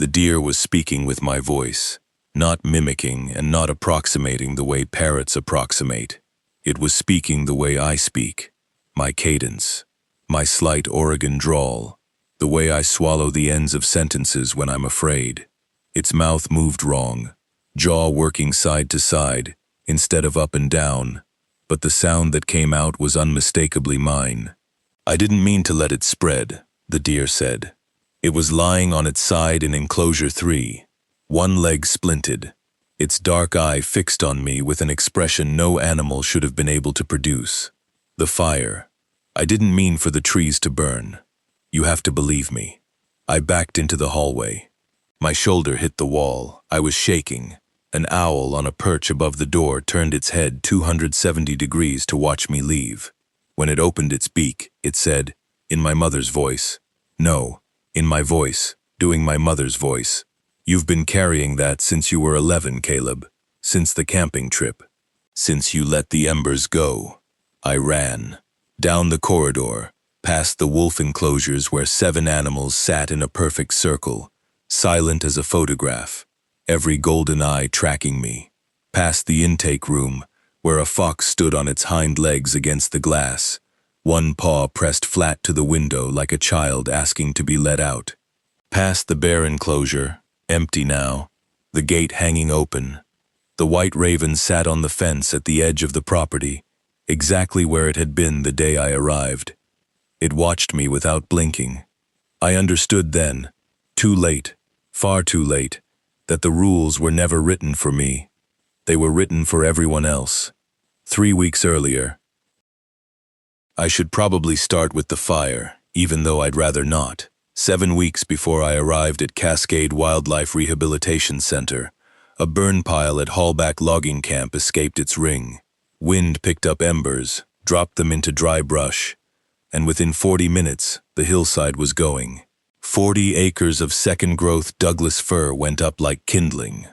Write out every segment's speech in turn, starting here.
The deer was speaking with my voice, not mimicking and not approximating the way parrots approximate. It was speaking the way I speak, my cadence, my slight Oregon drawl, the way I swallow the ends of sentences when I'm afraid. Its mouth moved wrong, jaw working side to side instead of up and down, but the sound that came out was unmistakably mine. "I didn't mean to let it spread," the deer said. It was lying on its side in enclosure 3, one leg splinted, its dark eye fixed on me with an expression no animal should have been able to produce. "The fire. I didn't mean for the trees to burn. You have to believe me." I backed into the hallway. My shoulder hit the wall. I was shaking. An owl on a perch above the door turned its head 270 degrees to watch me leave. When it opened its beak, it said, in my mother's voice, no, in my voice, doing my mother's voice, "You've been carrying that since you were 11, Caleb. Since the camping trip. Since you let the embers go." I ran. Down the corridor, past the wolf enclosures where 7 animals sat in a perfect circle, silent as a photograph, every golden eye tracking me. Past the intake room, where a fox stood on its hind legs against the glass, one paw pressed flat to the window like a child asking to be let out. Past the bear enclosure, empty now, the gate hanging open. The white raven sat on the fence at the edge of the property, exactly where it had been the day I arrived. It watched me without blinking. I understood then, too late, far too late, that the rules were never written for me. They were written for everyone else. 3 weeks earlier. I should probably start with the fire, even though I'd rather not. 7 weeks before I arrived at Cascade Wildlife Rehabilitation Center, a burn pile at Hallback Logging Camp escaped its ring. Wind picked up embers, dropped them into dry brush, and within 40 minutes, the hillside was going. 40 acres of second-growth Douglas fir went up like kindling.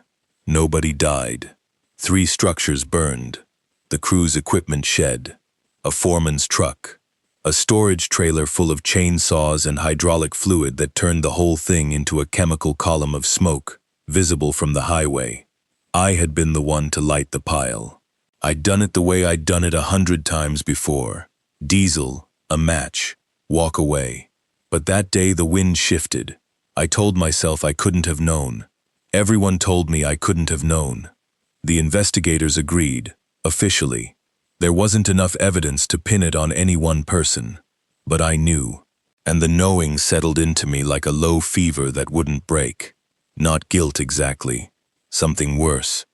Nobody died. 3 structures burned. The crew's equipment shed. A foreman's truck. A storage trailer full of chainsaws and hydraulic fluid that turned the whole thing into a chemical column of smoke, visible from the highway. I had been the one to light the pile. I'd done it the way I'd done it 100 times before. Diesel, a match, walk away. But that day the wind shifted. I told myself I couldn't have known. Everyone told me I couldn't have known. The investigators agreed, officially. There wasn't enough evidence to pin it on any one person. But I knew. And the knowing settled into me like a low fever that wouldn't break. Not guilt exactly. Something worse.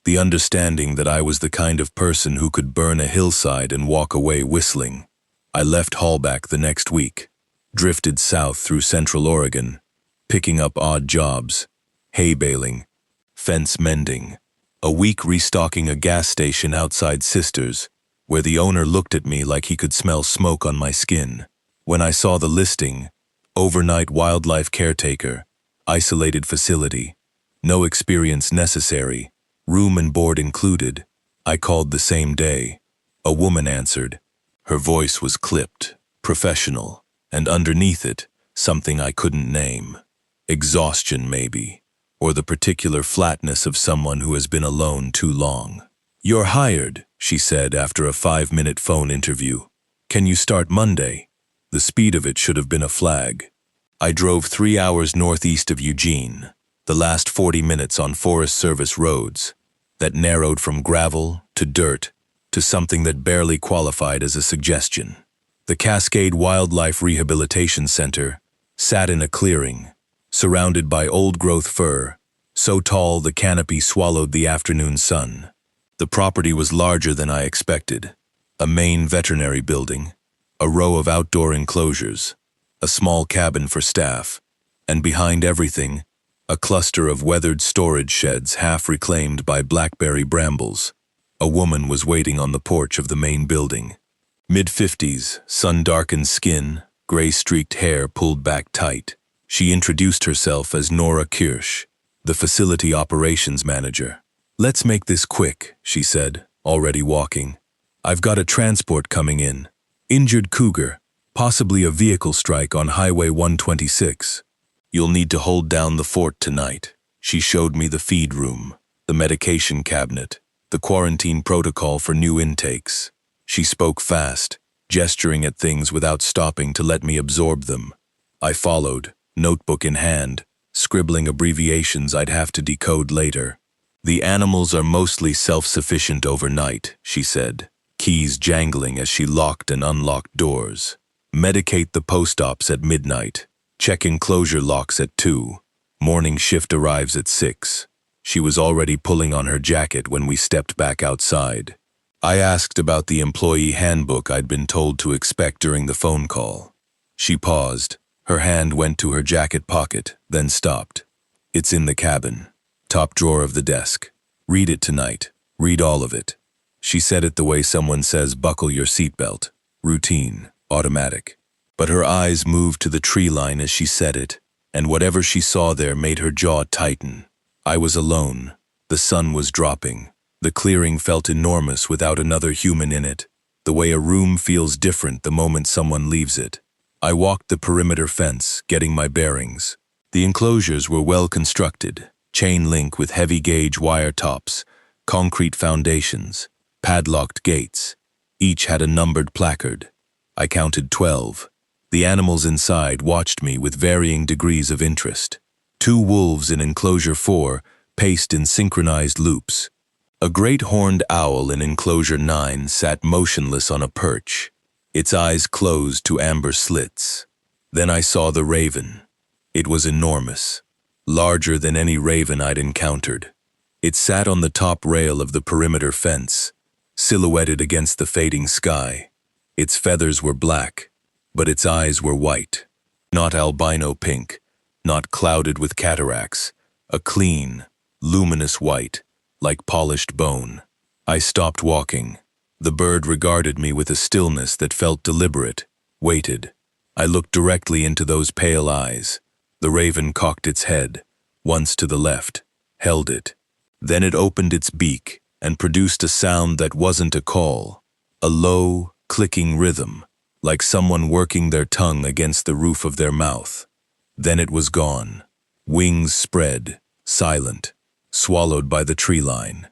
The understanding that I was the kind of person who could burn a hillside and walk away whistling. I left Hallback the next week. Drifted south through Central Oregon, picking up odd jobs, hay baling, fence mending, a week restocking a gas station outside Sisters, where the owner looked at me like he could smell smoke on my skin. When I saw the listing, overnight wildlife caretaker, isolated facility, no experience necessary, room and board included, I called the same day. A woman answered. Her voice was clipped, professional. And underneath it, something I couldn't name. Exhaustion, maybe, or the particular flatness of someone who has been alone too long. "You're hired," she said after a 5-minute phone interview. "Can you start Monday?" The speed of it should have been a flag. I drove 3 hours northeast of Eugene, the last 40 minutes on Forest Service roads, that narrowed from gravel to dirt to something that barely qualified as a suggestion. The Cascade Wildlife Rehabilitation Center sat in a clearing, surrounded by old-growth fir, so tall the canopy swallowed the afternoon sun. The property was larger than I expected. A main veterinary building, a row of outdoor enclosures, a small cabin for staff, and behind everything, a cluster of weathered storage sheds half reclaimed by blackberry brambles. A woman was waiting on the porch of the main building. Mid-50s, sun-darkened skin, gray-streaked hair pulled back tight. She introduced herself as Nora Kirsch, the facility operations manager. "Let's make this quick," she said, already walking. "I've got a transport coming in. Injured cougar, possibly a vehicle strike on Highway 126. You'll need to hold down the fort tonight. She showed me the feed room, the medication cabinet, the quarantine protocol for new intakes. She spoke fast, gesturing at things without stopping to let me absorb them. I followed, notebook in hand, scribbling abbreviations I'd have to decode later. The animals are mostly self-sufficient overnight, she said, keys jangling as she locked and unlocked doors. Medicate the post-ops at midnight. Check enclosure locks at 2. Morning shift arrives at 6. She was already pulling on her jacket when we stepped back outside. I asked about the employee handbook I'd been told to expect during the phone call. She paused. Her hand went to her jacket pocket, then stopped. It's in the cabin. Top drawer of the desk. Read it tonight. Read all of it. She said it the way someone says buckle your seatbelt. Routine, automatic. But her eyes moved to the tree line as she said it, and whatever she saw there made her jaw tighten. I was alone. The sun was dropping. The clearing felt enormous without another human in it, the way a room feels different the moment someone leaves it. I walked the perimeter fence, getting my bearings. The enclosures were well constructed, chain link with heavy gauge wire tops, concrete foundations, padlocked gates. Each had a numbered placard. I counted 12. The animals inside watched me with varying degrees of interest. 2 wolves in enclosure 4 paced in synchronized loops. A great horned owl in enclosure 9 sat motionless on a perch, its eyes closed to amber slits. Then I saw the raven. It was enormous, larger than any raven I'd encountered. It sat on the top rail of the perimeter fence, silhouetted against the fading sky. Its feathers were black, but its eyes were white. Not albino pink, not clouded with cataracts, a clean, luminous white, like polished bone. I stopped walking. The bird regarded me with a stillness that felt deliberate, waited. I looked directly into those pale eyes. The raven cocked its head, once to the left, held it. Then it opened its beak and produced a sound that wasn't a call, a low, clicking rhythm, like someone working their tongue against the roof of their mouth. Then it was gone. Wings spread, silent, swallowed by the tree line.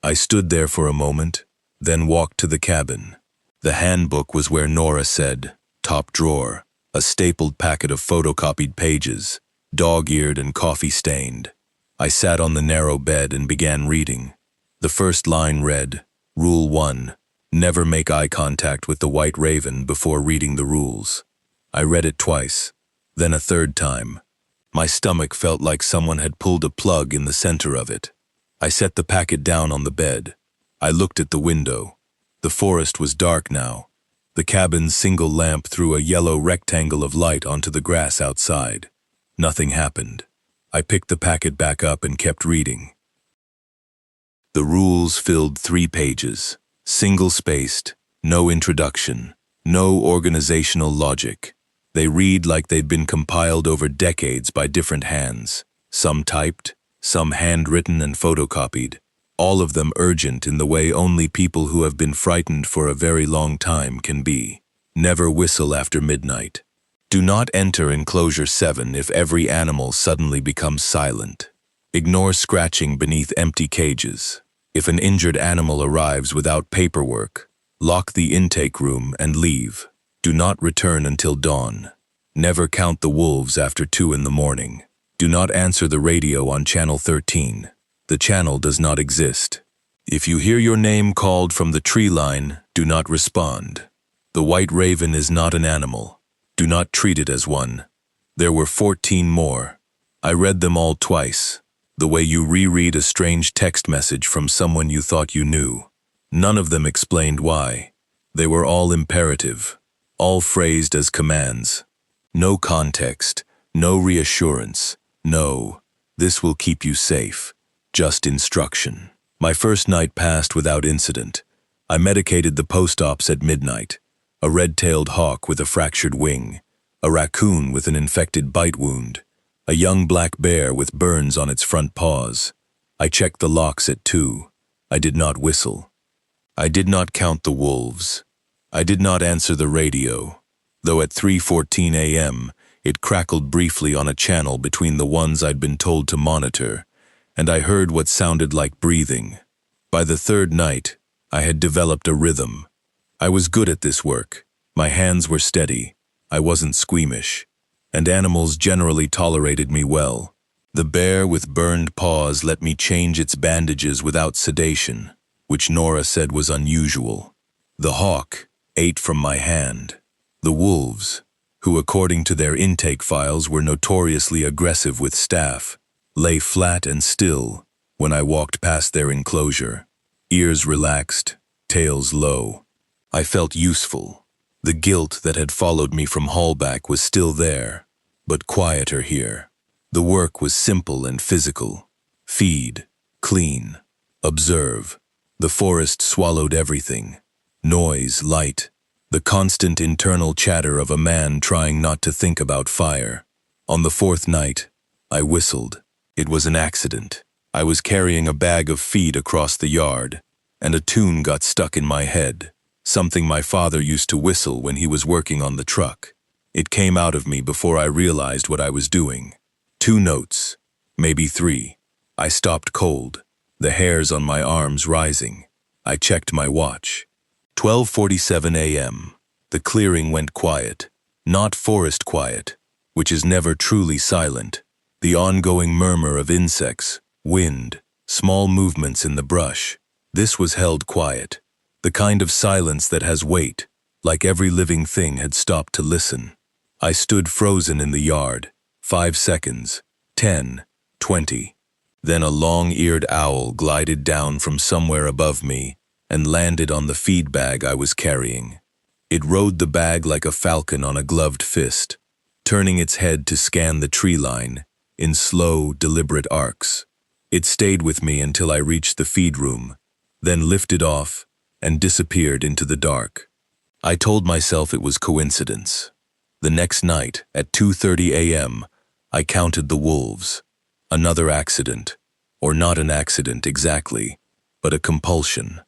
I stood there for a moment, then walked to the cabin. The handbook was where Nora said, top drawer, a stapled packet of photocopied pages, dog-eared and coffee-stained. I sat on the narrow bed and began reading. The first line read, Rule 1, never make eye contact with the white raven before reading the rules. I read it twice, then a third time. My stomach felt like someone had pulled a plug in the center of it. I set the packet down on the bed. I looked at the window. The forest was dark now. The cabin's single lamp threw a yellow rectangle of light onto the grass outside. Nothing happened. I picked the packet back up and kept reading. The rules filled 3 pages, single-spaced, no introduction, no organizational logic. They read like they'd been compiled over decades by different hands, some typed, some handwritten and photocopied, all of them urgent in the way only people who have been frightened for a very long time can be. Never whistle after midnight. Do not enter enclosure 7 if every animal suddenly becomes silent. Ignore scratching beneath empty cages. If an injured animal arrives without paperwork, lock the intake room and leave. Do not return until dawn. Never count the wolves after 2 in the morning. Do not answer the radio on channel 13. The channel does not exist. If you hear your name called from the tree line, do not respond. The white raven is not an animal. Do not treat it as one. There were 14 more. I read them all twice, the way you reread a strange text message from someone you thought you knew. None of them explained why. They were all imperative, all phrased as commands. No context, no reassurance, no, this will keep you safe, just instruction. My first night passed without incident. I medicated the post-ops at midnight. A red-tailed hawk with a fractured wing, a raccoon with an infected bite wound, a young black bear with burns on its front paws. I checked the locks at 2. I did not whistle. I did not count the wolves. I did not answer the radio, though at 3:14 a.m. It crackled briefly on a channel between the ones I'd been told to monitor, and I heard what sounded like breathing. By the third night, I had developed a rhythm. I was good at this work. My hands were steady. I wasn't squeamish. And animals generally tolerated me well. The bear with burned paws let me change its bandages without sedation, which Nora said was unusual. The hawk ate from my hand. The wolves, who according to their intake files were notoriously aggressive with staff, lay flat and still when I walked past their enclosure. Ears relaxed, tails low. I felt useful. The guilt that had followed me from Hallback was still there, but quieter here. The work was simple and physical. Feed, clean, observe. The forest swallowed everything. Noise, light, the constant internal chatter of a man trying not to think about fire. On the fourth night, I whistled. It was an accident. I was carrying a bag of feed across the yard, and a tune got stuck in my head, something my father used to whistle when he was working on the truck. It came out of me before I realized what I was doing. 2 notes, maybe 3. I stopped cold, the hairs on my arms rising. I checked my watch. 12:47 a.m. The clearing went quiet, not forest quiet, which is never truly silent. The ongoing murmur of insects, wind, small movements in the brush. This was held quiet, the kind of silence that has weight, like every living thing had stopped to listen. I stood frozen in the yard. 5 seconds, 10, 20. Then a long-eared owl glided down from somewhere above me and landed on the feed bag I was carrying. It rode the bag like a falcon on a gloved fist, turning its head to scan the tree line in slow, deliberate arcs. It stayed with me until I reached the feed room, then lifted off and disappeared into the dark. I told myself it was coincidence. The next night, at 2:30 a.m., I counted the wolves. Another accident, or not an accident exactly, but a compulsion.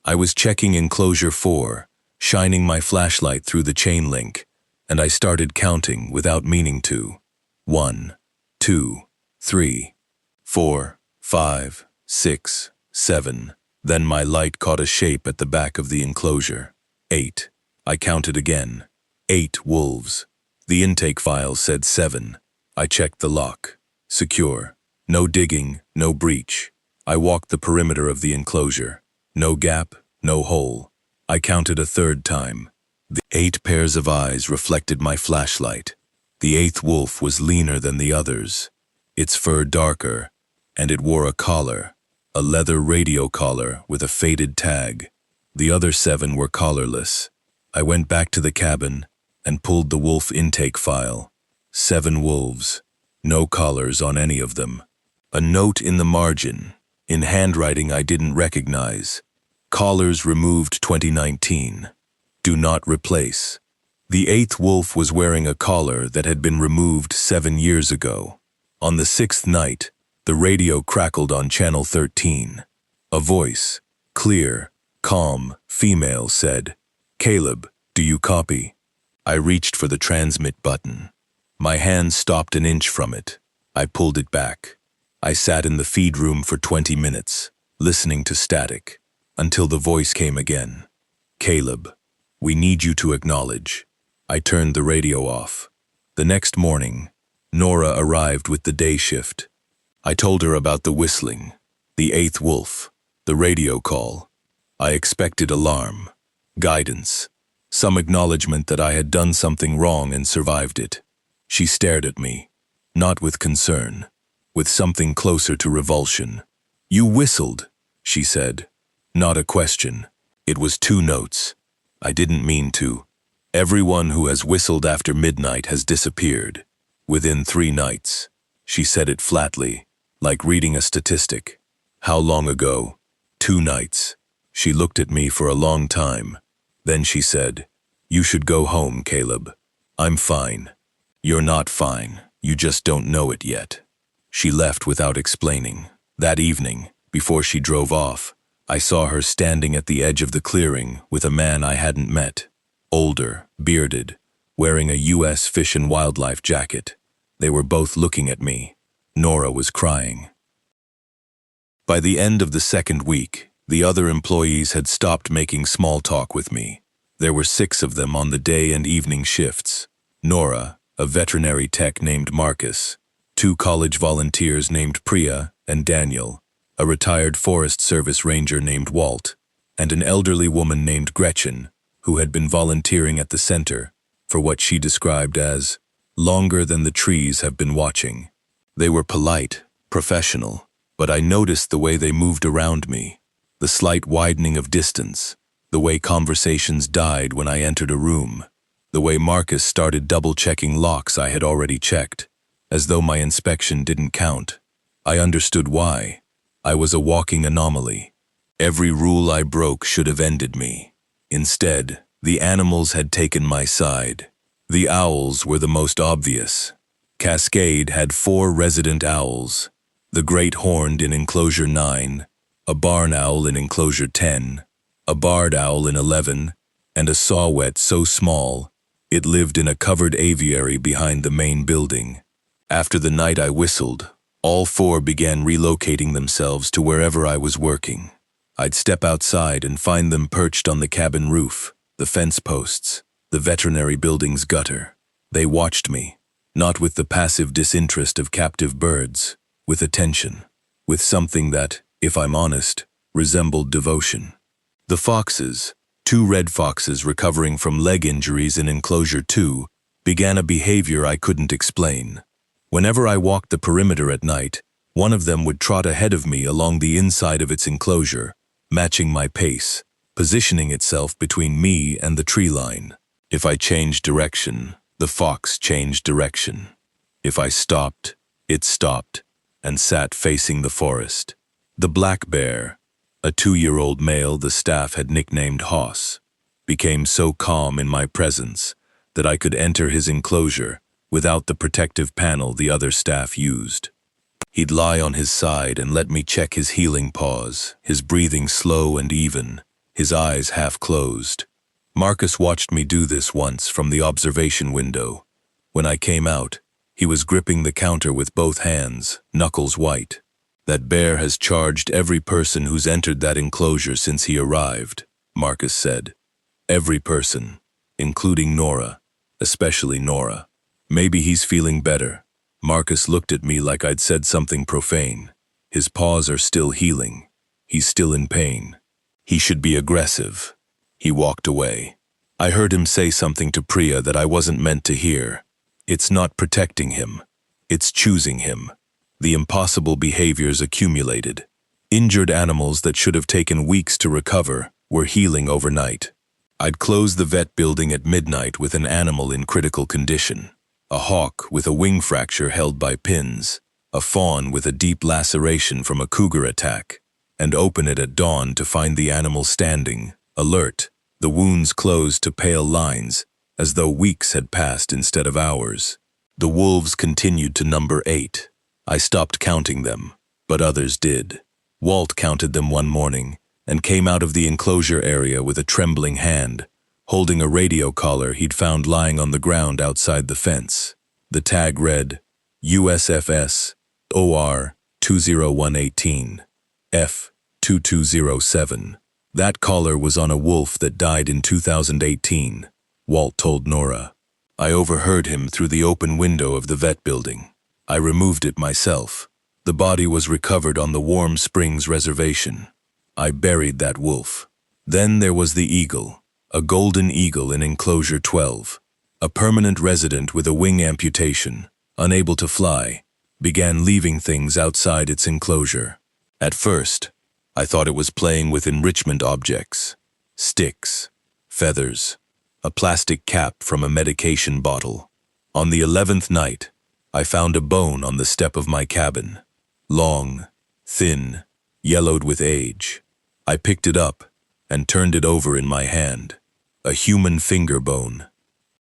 I was checking enclosure 4, shining my flashlight through the chain link, and I started counting without meaning to. 1, 2, 3, 4, 5, 6, 7. Then my light caught a shape at the back of the enclosure. 8. I counted again. 8 wolves. The intake file said 7. I checked the lock. Secure. No digging, no breach. I walked the perimeter of the enclosure. No gap, no hole. I counted a third time. The 8 pairs of eyes reflected my flashlight. The 8th wolf was leaner than the others, its fur darker, and it wore a collar, a leather radio collar with a faded tag. The other 7 were collarless. I went back to the cabin and pulled the wolf intake file. 7 wolves, no collars on any of them. A note in the margin, in handwriting I didn't recognize. Collars removed 2019. Do not replace. The 8th wolf was wearing a collar that had been removed 7 years ago. On the 6th night, the radio crackled on channel 13. A voice, clear, calm, female, said, "Caleb, do you copy?" I reached for the transmit button. My hand stopped an inch from it. I pulled it back. I sat in the feed room for 20 minutes, listening to static, until the voice came again. "Caleb, we need you to acknowledge." I turned the radio off. The next morning, Nora arrived with the day shift. I told her about the whistling, the 8th wolf, the radio call. I expected alarm, guidance, some acknowledgement that I had done something wrong and survived it. She stared at me, not with concern, with something closer to revulsion. "You whistled," she said. Not a question. It was 2 notes. I didn't mean to. Everyone who has whistled after midnight has disappeared. Within 3 nights. She said it flatly, like reading a statistic. How long ago? 2 nights. She looked at me for a long time. Then she said, "You should go home, Caleb. I'm fine." "You're not fine. You just don't know it yet." She left without explaining. That evening, before she drove off, I saw her standing at the edge of the clearing with a man I hadn't met. Older, bearded, wearing a U.S. Fish and Wildlife jacket. They were both looking at me. Nora was crying. By the end of the second week, the other employees had stopped making small talk with me. There were 6 of them on the day and evening shifts. Nora, a veterinary tech named Marcus, 2 college volunteers named Priya and Daniel, a retired Forest Service ranger named Walt, and an elderly woman named Gretchen, who had been volunteering at the center for what she described as longer than the trees have been watching. They were polite, professional, but I noticed the way they moved around me, the slight widening of distance, the way conversations died when I entered a room, the way Marcus started double-checking locks I had already checked, as though my inspection didn't count. I understood why. I was a walking anomaly. Every rule I broke should have ended me. Instead, the animals had taken my side. The owls were the most obvious. Cascade had 4 resident owls, the great horned in enclosure 9, a barn owl in enclosure 10, a barred owl in 11, and a saw-whet so small it lived in a covered aviary behind the main building. After the night I whistled, all 4 began relocating themselves to wherever I was working. I'd step outside and find them perched on the cabin roof, the fence posts, the veterinary building's gutter. They watched me, not with the passive disinterest of captive birds, with attention, with something that, if I'm honest, resembled devotion. The foxes, 2 red foxes recovering from leg injuries in enclosure 2, began a behavior I couldn't explain. Whenever I walked the perimeter at night, one of them would trot ahead of me along the inside of its enclosure, matching my pace, positioning itself between me and the tree line. If I changed direction, the fox changed direction. If I stopped, it stopped, and sat facing the forest. The black bear, a 2-year-old male the staff had nicknamed Hoss, became so calm in my presence that I could enter his enclosure without the protective panel the other staff used. He'd lie on his side and let me check his healing paws, his breathing slow and even, his eyes half closed. Marcus watched me do this once from the observation window. When I came out, he was gripping the counter with both hands, knuckles white. That bear has charged every person who's entered that enclosure since he arrived, Marcus said. Every person, including Nora, especially Nora. Maybe he's feeling better. Marcus looked at me like I'd said something profane. His paws are still healing. He's still in pain. He should be aggressive. He walked away. I heard him say something to Priya that I wasn't meant to hear. It's not protecting him. It's choosing him. The impossible behaviors accumulated. Injured animals that should have taken weeks to recover were healing overnight. I'd close the vet building at midnight with an animal in critical condition. A hawk with a wing fracture held by pins, a fawn with a deep laceration from a cougar attack, and open it at dawn to find the animal standing, alert, the wounds closed to pale lines, as though weeks had passed instead of hours. The wolves continued to number 8. I stopped counting them, but others did. Walt counted them one morning and came out of the enclosure area with a trembling hand, holding a radio collar he'd found lying on the ground outside the fence. The tag read, USFS OR 20118 F 2207. That collar was on a wolf that died in 2018, Walt told Nora. I overheard him through the open window of the vet building. I removed it myself. The body was recovered on the Warm Springs Reservation. I buried that wolf. Then there was the eagle, a golden eagle in enclosure 12. A permanent resident with a wing amputation, unable to fly, began leaving things outside its enclosure. At first, I thought it was playing with enrichment objects, sticks, feathers, a plastic cap from a medication bottle. On the 11th night, I found a bone on the step of my cabin. Long, thin, yellowed with age. I picked it up and turned it over in my hand. A human finger bone.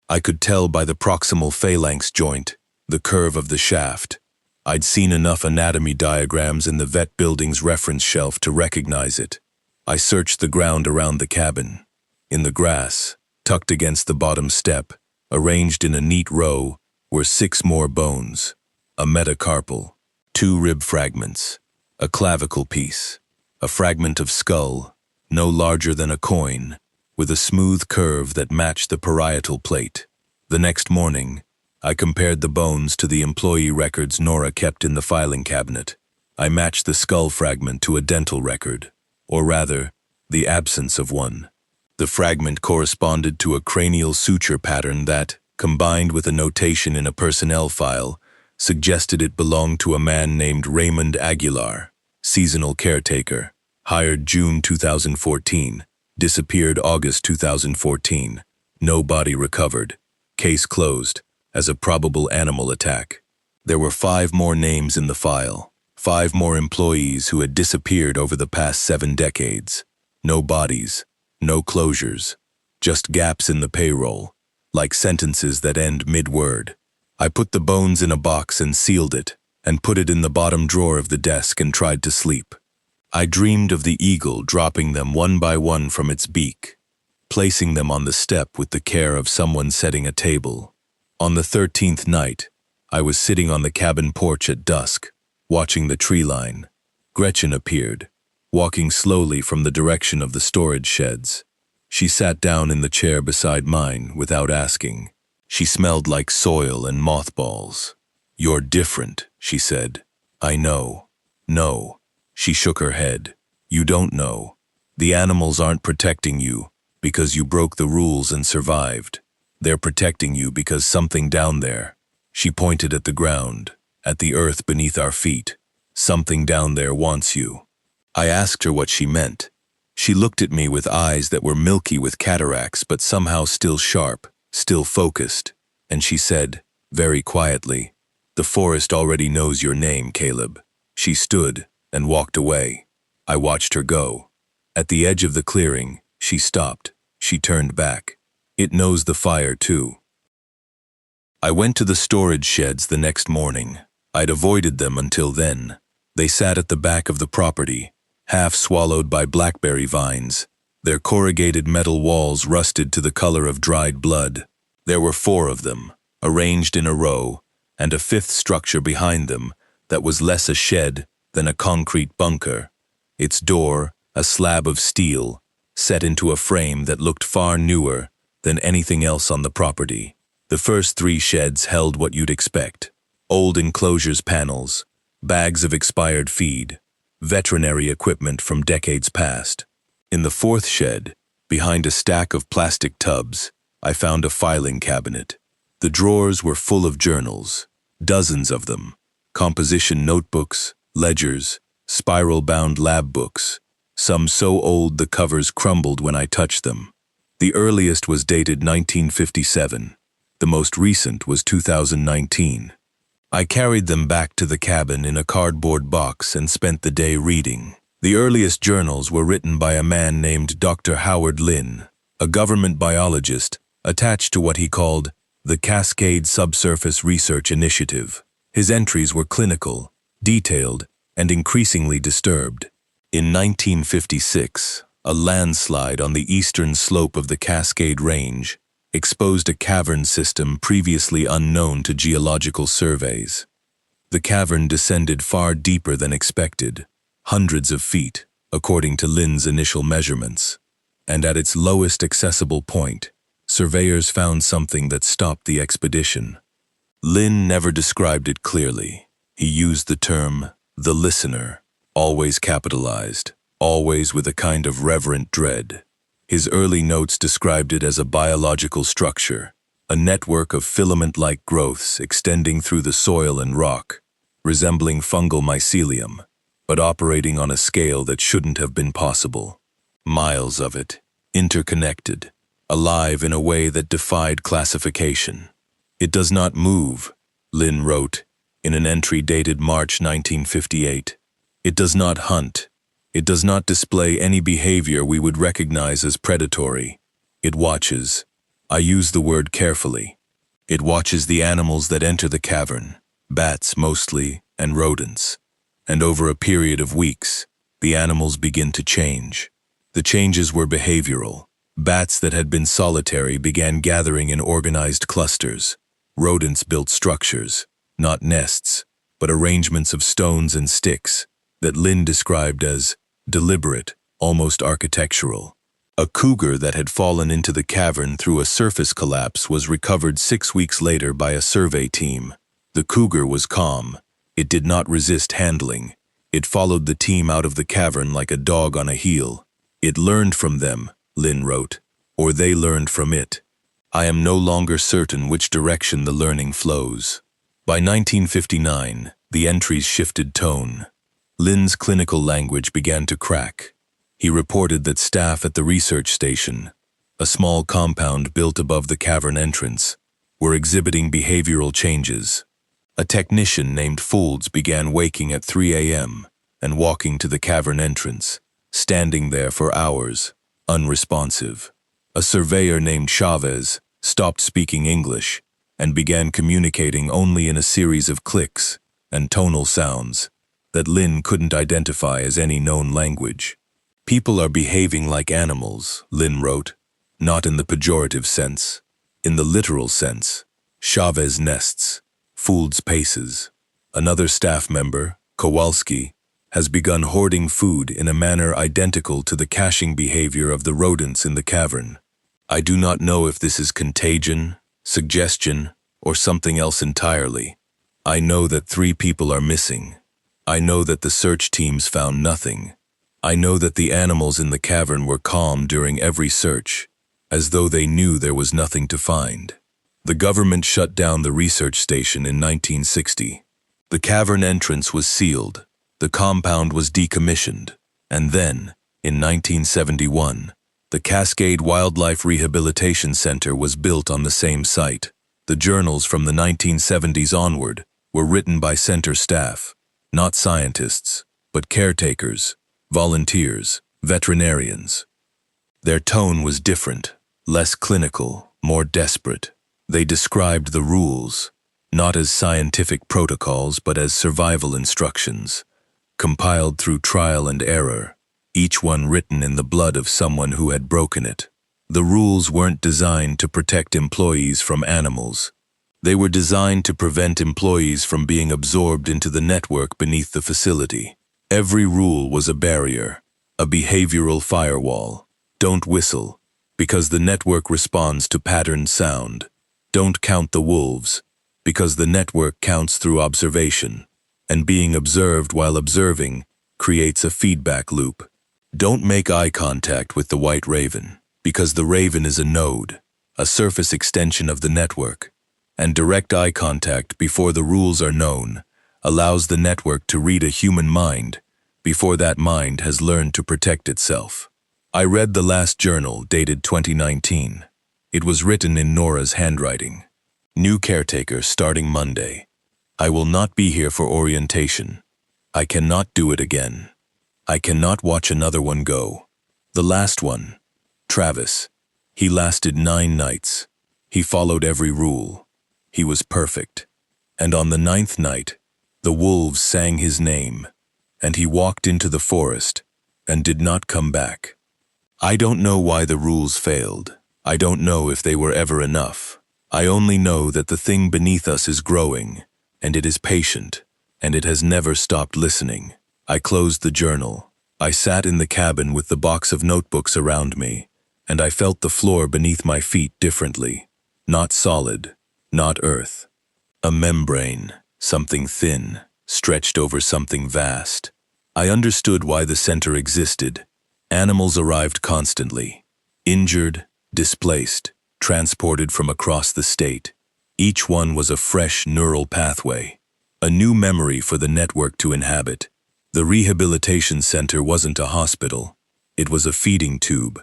I could tell by the proximal phalanx joint, the curve of the shaft. I'd seen enough anatomy diagrams in the vet building's reference shelf to recognize it. I searched the ground around the cabin. In the grass, tucked against the bottom step, Arranged in a neat row were 6 more bones, a metacarpal, 2 rib fragments, a clavicle piece, a fragment of skull, no larger than a coin, with a smooth curve that matched the parietal plate. The next morning, I compared the bones to the employee records Nora kept in the filing cabinet. I matched the skull fragment to a dental record, or rather, the absence of one. The fragment corresponded to a cranial suture pattern that, combined with a notation in a personnel file, suggested it belonged to a man named Raymond Aguilar, seasonal caretaker, hired June 2014, disappeared August 2014, no body recovered, case closed, as a probable animal attack. There were 5 more names in the file, 5 more employees who had disappeared over the past 7 decades. No bodies, no closures, just gaps in the payroll, like sentences that end mid-word. I put the bones in a box and sealed it, and put it in the bottom drawer of the desk and tried to sleep. I dreamed of the eagle dropping them one by one from its beak, placing them on the step with the care of someone setting a table. On the 13th night, I was sitting on the cabin porch at dusk, watching the tree line. Gretchen appeared, walking slowly from the direction of the storage sheds. She sat down in the chair beside mine without asking. She smelled like soil and mothballs. "You're different," she said. "I know." "No." She shook her head. "You don't know. The animals aren't protecting you because you broke the rules and survived. They're protecting you because something down there," she pointed at the ground, at the earth beneath our feet, "something down there wants you." I asked her what she meant. She looked at me with eyes that were milky with cataracts but somehow still sharp, still focused, and she said, very quietly, "The forest already knows your name, Caleb." She stood and walked away. I watched her go. At the edge of the clearing, she stopped. She turned back. "It knows the fire, too." I went to the storage sheds the next morning. I'd avoided them until then. They sat at the back of the property, half swallowed by blackberry vines, their corrugated metal walls rusted to the color of dried blood. There were 4 of them, arranged in a row, and a 5th structure behind them that was less a shed than a concrete bunker. Its door, a slab of steel, set into a frame that looked far newer than anything else on the property. The first 3 sheds held what you'd expect: old enclosures panels, bags of expired feed, veterinary equipment from decades past. In the 4th shed, behind a stack of plastic tubs, I found a filing cabinet. The drawers were full of journals, dozens of them, composition notebooks, ledgers, spiral-bound lab books, some so old the covers crumbled when I touched them. The earliest was dated 1957. The most recent was 2019. I carried them back to the cabin in a cardboard box and spent the day reading. The earliest journals were written by a man named Dr. Howard Lynn, a government biologist attached to what he called the Cascade Subsurface Research Initiative. His entries were clinical, detailed, and increasingly disturbed. In 1956, a landslide on the eastern slope of the Cascade Range exposed a cavern system previously unknown to geological surveys. The cavern descended far deeper than expected, hundreds of feet, according to Lynn's initial measurements. And at its lowest accessible point, surveyors found something that stopped the expedition. Lynn never described it clearly. He used the term, "the listener," always capitalized, always with a kind of reverent dread. His early notes described it as a biological structure, a network of filament-like growths extending through the soil and rock, resembling fungal mycelium, but operating on a scale that shouldn't have been possible. Miles of it, interconnected, alive in a way that defied classification. "It does not move," Lynn wrote in an entry dated March 1958. "It does not hunt. It does not display any behavior we would recognize as predatory. It watches. I use the word carefully. It watches the animals that enter the cavern, bats mostly, and rodents. And over a period of weeks, the animals begin to change. The changes were behavioral, Bats that had been solitary began gathering in organized clusters. Rodents built structures, not nests, but arrangements of stones and sticks that Lynn described as deliberate, almost architectural. A cougar that had fallen into the cavern through a surface collapse was recovered 6 weeks later by a survey team. The cougar was calm. It did not resist handling. It followed the team out of the cavern like a dog on a heel. It learned from them, Lynn wrote, or they learned from it. I am no longer certain which direction the learning flows. By 1959, the entries shifted tone. Lynn's clinical language began to crack. He reported that staff at the research station, a small compound built above the cavern entrance, were exhibiting behavioral changes. A technician named Foulds began waking at 3 a.m. and walking to the cavern entrance, standing there for hours, unresponsive. A surveyor named Chavez stopped speaking English and began communicating only in a series of clicks and tonal sounds that Lynn couldn't identify as any known language. People are behaving like animals, Lynn wrote, not in the pejorative sense, in the literal sense. Chavez nests, Foulds paces. Another staff member, Kowalski, has begun hoarding food in a manner identical to the caching behavior of the rodents in the cavern. I do not know if this is contagion, suggestion, or something else entirely. I know that 3 people are missing. I know that the search teams found nothing. I know that the animals in the cavern were calm during every search, as though they knew there was nothing to find. The government shut down the research station in 1960. The cavern entrance was sealed, the compound was decommissioned, and then, in 1971, the Cascade Wildlife Rehabilitation Center was built on the same site. The journals from the 1970s onward were written by center staff, not scientists, but caretakers, volunteers, veterinarians. Their tone was different, less clinical, more desperate. They described the rules, not as scientific protocols but as survival instructions, compiled through trial and error, each one written in the blood of someone who had broken it. The rules weren't designed to protect employees from animals. They were designed to prevent employees from being absorbed into the network beneath the facility. Every rule was a barrier, a behavioral firewall. Don't whistle, because the network responds to patterned sound. Don't count the wolves, because the network counts through observation, and being observed while observing creates a feedback loop. Don't make eye contact with the white raven, because the raven is a node, a surface extension of the network, and direct eye contact before the rules are known allows the network to read a human mind before that mind has learned to protect itself. I read the last journal, dated 2019. It was written in Nora's handwriting. New caretaker starting Monday. I will not be here for orientation. I cannot do it again. I cannot watch another one go. The last one, Travis. He lasted 9 nights. He followed every rule. He was perfect. And on the 9th night, the wolves sang his name, and he walked into the forest and did not come back. I don't know why the rules failed. I don't know if they were ever enough. I only know that the thing beneath us is growing, and it is patient, and it has never stopped listening. I closed the journal. I sat in the cabin with the box of notebooks around me, and I felt the floor beneath my feet differently. Not solid, not earth. A membrane, something thin, stretched over something vast. I understood why the center existed. Animals arrived constantly, injured, displaced, transported from across the state. Each one was a fresh neural pathway, a new memory for the network to inhabit. The rehabilitation center wasn't a hospital. It was a feeding tube.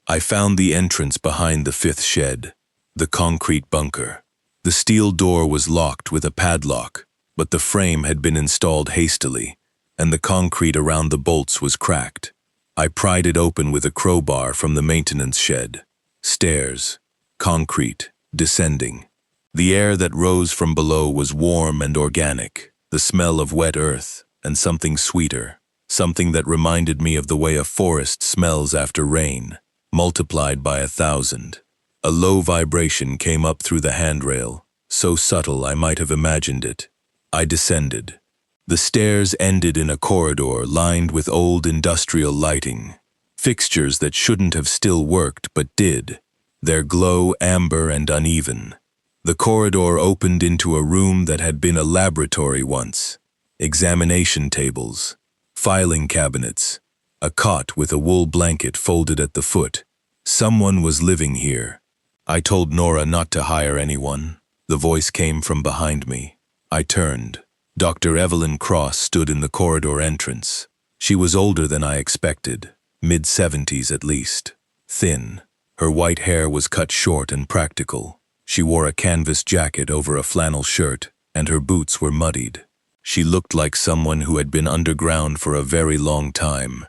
I found the entrance behind the 5th shed, the concrete bunker. The steel door was locked with a padlock, but the frame had been installed hastily, and the concrete around the bolts was cracked. I pried it open with a crowbar from the maintenance shed. Stairs, concrete, descending. The air that rose from below was warm and organic, the smell of wet earth, and something sweeter, something that reminded me of the way a forest smells after rain. multiplied by 1,000. A low vibration came up through the handrail, so subtle I might have imagined it. I descended. The stairs ended in a corridor lined with old industrial lighting, fixtures that shouldn't have still worked but did, their glow amber and uneven. The corridor opened into a room that had been a laboratory once. Examination tables, filing cabinets, a cot with a wool blanket folded at the foot. Someone was living here. I told Nora not to hire anyone. The voice came from behind me. I turned. Dr. Evelyn Cross stood in the corridor entrance. She was older than I expected, mid-70s at least. Thin. Her white hair was cut short and practical. She wore a canvas jacket over a flannel shirt, and her boots were muddied. She looked like someone who had been underground for a very long time,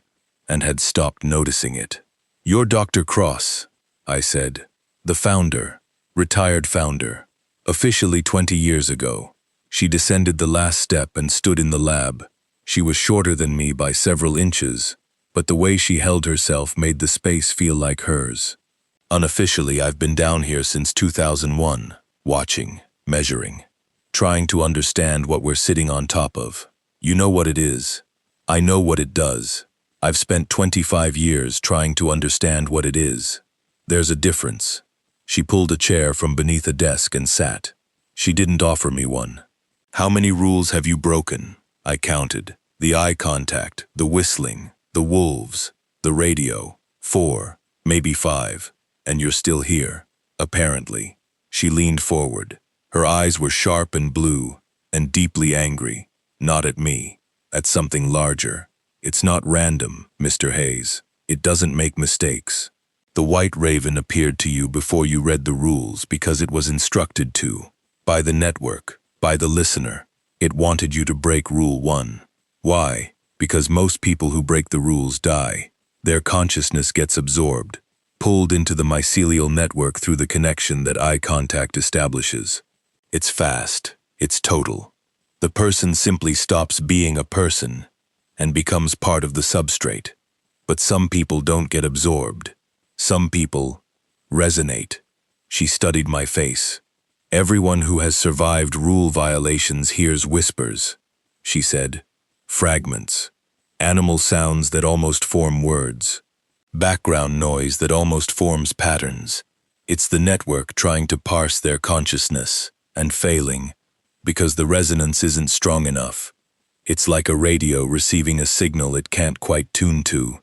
and had stopped noticing it. "You're Dr. Cross," I said. "The founder, retired founder, officially 20 years ago." She descended the last step and stood in the lab. She was shorter than me by several inches, but the way she held herself made the space feel like hers. "Unofficially, I've been down here since 2001, watching, measuring, trying to understand what we're sitting on top of. You know what it is. I know what it does. I've spent 25 years trying to understand what it is. There's a difference." She pulled a chair from beneath a desk and sat. She didn't offer me one. "How many rules have you broken?" I counted. The eye contact, the whistling, the wolves, the radio. 4, maybe 5. And you're still here, apparently. She leaned forward. Her eyes were sharp and blue, and deeply angry. Not at me, at something larger. "It's not random, Mr. Hayes. It doesn't make mistakes. The White Raven appeared to you before you read the rules because it was instructed to. By the network, by the listener. It wanted you to break Rule 1. Why? Because most people who break the rules die. Their consciousness gets absorbed, pulled into the mycelial network through the connection that eye contact establishes. It's fast. It's total. The person simply stops being a person and becomes part of the substrate. But some people don't get absorbed. Some people resonate." She studied my face. "Everyone who has survived rule violations hears whispers," she said. "Fragments. Animal sounds that almost form words. Background noise that almost forms patterns. It's the network trying to parse their consciousness and failing because the resonance isn't strong enough. It's like a radio receiving a signal it can't quite tune to."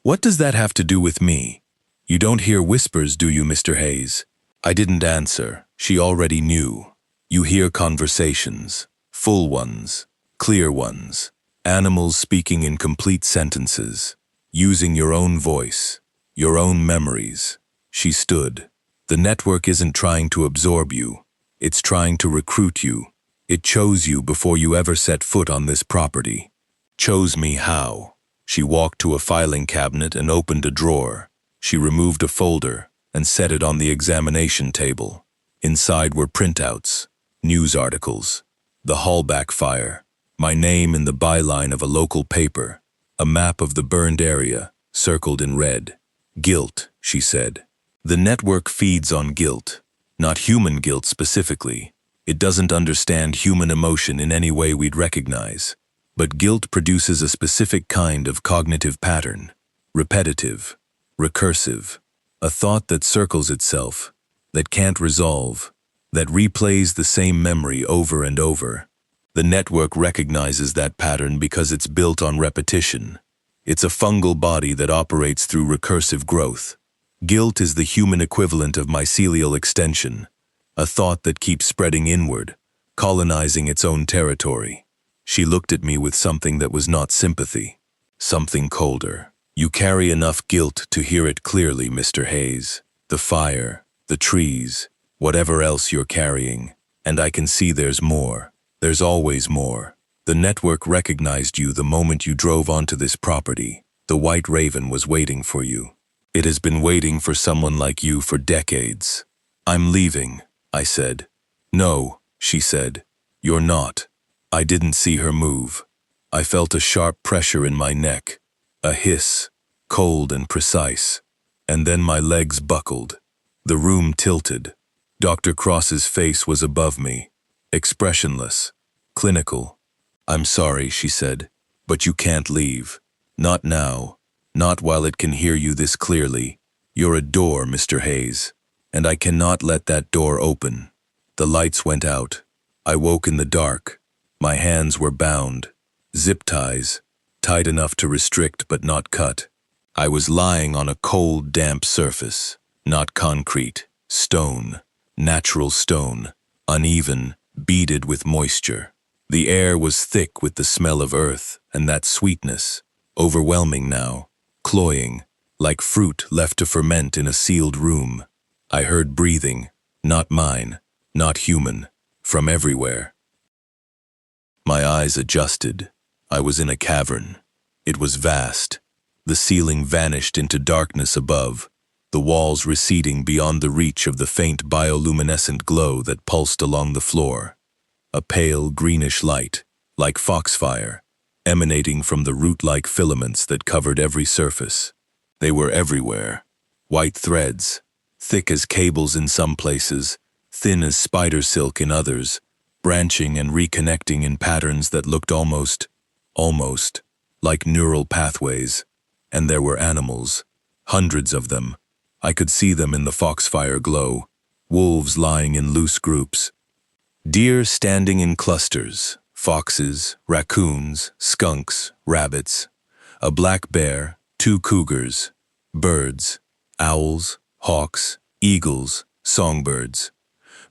"What does that have to do with me?" "You don't hear whispers, do you, Mr. Hayes?" I didn't answer. She already knew. "You hear conversations. Full ones. Clear ones. Animals speaking in complete sentences. Using your own voice. Your own memories." She stood. "The network isn't trying to absorb you. It's trying to recruit you. It chose you before you ever set foot on this property." "Chose me how?" She walked to a filing cabinet and opened a drawer. She removed a folder and set it on the examination table. Inside were printouts, news articles, the Hallback fire, my name in the byline of a local paper, a map of the burned area, circled in red. "Guilt," she said. "The network feeds on guilt, not human guilt specifically. It doesn't understand human emotion in any way we'd recognize. But guilt produces a specific kind of cognitive pattern, repetitive, recursive, a thought that circles itself, that can't resolve, that replays the same memory over and over. The network recognizes that pattern because it's built on repetition. It's a fungal body that operates through recursive growth. Guilt is the human equivalent of mycelial extension, a thought that keeps spreading inward, colonizing its own territory." She looked at me with something that was not sympathy, something colder. "You carry enough guilt to hear it clearly, Mr. Hayes. The fire, the trees, whatever else you're carrying. And I can see there's more. There's always more. The network recognized you the moment you drove onto this property. The White Raven was waiting for you. It has been waiting for someone like you for decades." "I'm leaving," I said. "No," she said. "You're not." I didn't see her move. I felt a sharp pressure in my neck, a hiss, cold and precise. And then my legs buckled. The room tilted. Dr. Cross's face was above me, expressionless, clinical. "I'm sorry," she said, "but you can't leave. Not now. Not while it can hear you this clearly. You're a door, Mr. Hayes, and I cannot let that door open." The lights went out. I woke in the dark. My hands were bound. Zip ties, tight enough to restrict but not cut. I was lying on a cold, damp surface, not concrete, stone, natural stone, uneven, beaded with moisture. The air was thick with the smell of earth and that sweetness, overwhelming now, cloying, like fruit left to ferment in a sealed room. I heard breathing, not mine, not human, from everywhere. My eyes adjusted. I was in a cavern. It was vast. The ceiling vanished into darkness above, the walls receding beyond the reach of the faint bioluminescent glow that pulsed along the floor. A pale greenish light, like foxfire, emanating from the root-like filaments that covered every surface. They were everywhere. White threads, thick as cables in some places, thin as spider silk in others, branching and reconnecting in patterns that looked almost like neural pathways. And there were animals, hundreds of them. I could see them in the foxfire glow, wolves lying in loose groups, deer standing in clusters, foxes, raccoons, skunks, rabbits, a black bear, 2 cougars, birds, owls, hawks, eagles, songbirds,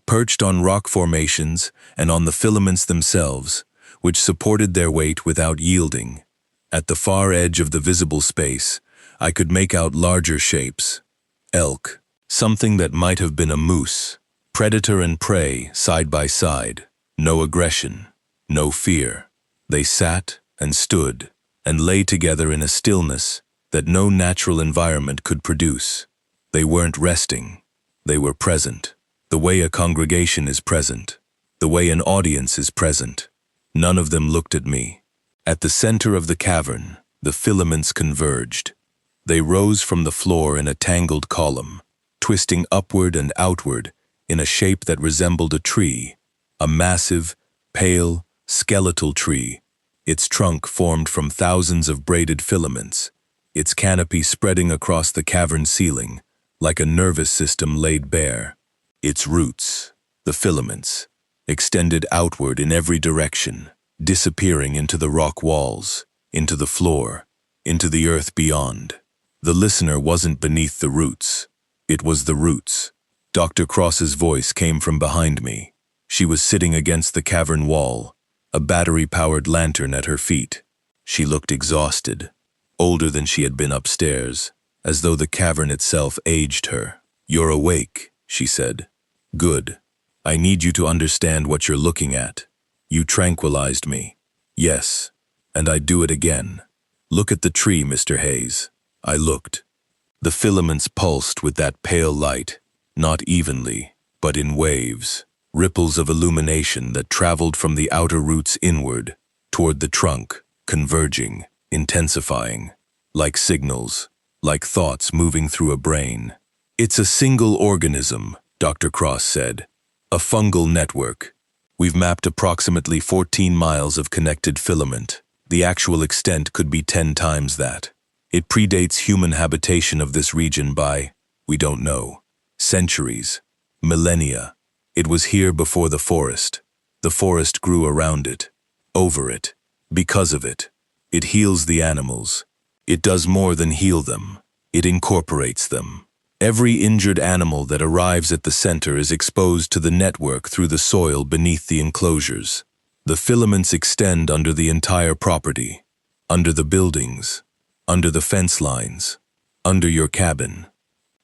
perched on rock formations and on the filaments themselves, which supported their weight without yielding. At the far edge of the visible space, I could make out larger shapes. Elk, something that might have been a moose, predator and prey side by side, no aggression, no fear. They sat and stood and lay together in a stillness that no natural environment could produce. They weren't resting. They were present, the way a congregation is present, the way an audience is present. None of them looked at me. At the center of the cavern, the filaments converged. They rose from the floor in a tangled column, twisting upward and outward in a shape that resembled a tree, a massive, pale, skeletal tree, its trunk formed from thousands of braided filaments, its canopy spreading across the cavern ceiling, like a nervous system laid bare. Its roots, the filaments, extended outward in every direction, disappearing into the rock walls, into the floor, into the earth beyond. The listener wasn't beneath the roots. It was the roots. Dr. Cross's voice came from behind me. She was sitting against the cavern wall, a battery-powered lantern at her feet. She looked exhausted, older than she had been upstairs, as though the cavern itself aged her. "You're awake," she said. "Good. I need you to understand what you're looking at. You tranquilized me." "Yes, and I'd do it again. Look at the tree, Mr. Hayes." I looked. The filaments pulsed with that pale light, not evenly, but in waves, ripples of illumination that traveled from the outer roots inward, toward the trunk, converging, intensifying, like signals, like thoughts moving through a brain. "It's a single organism," Dr. Cross said. "A fungal network. We've mapped approximately 14 miles of connected filament. The actual extent could be 10 times that. It predates human habitation of this region by, we don't know, centuries, millennia. It was here before the forest. The forest grew around it, over it, because of it. It heals the animals. It does more than heal them. It incorporates them. Every injured animal that arrives at the center is exposed to the network through the soil beneath the enclosures. The filaments extend under the entire property, under the buildings, under the fence lines, under your cabin.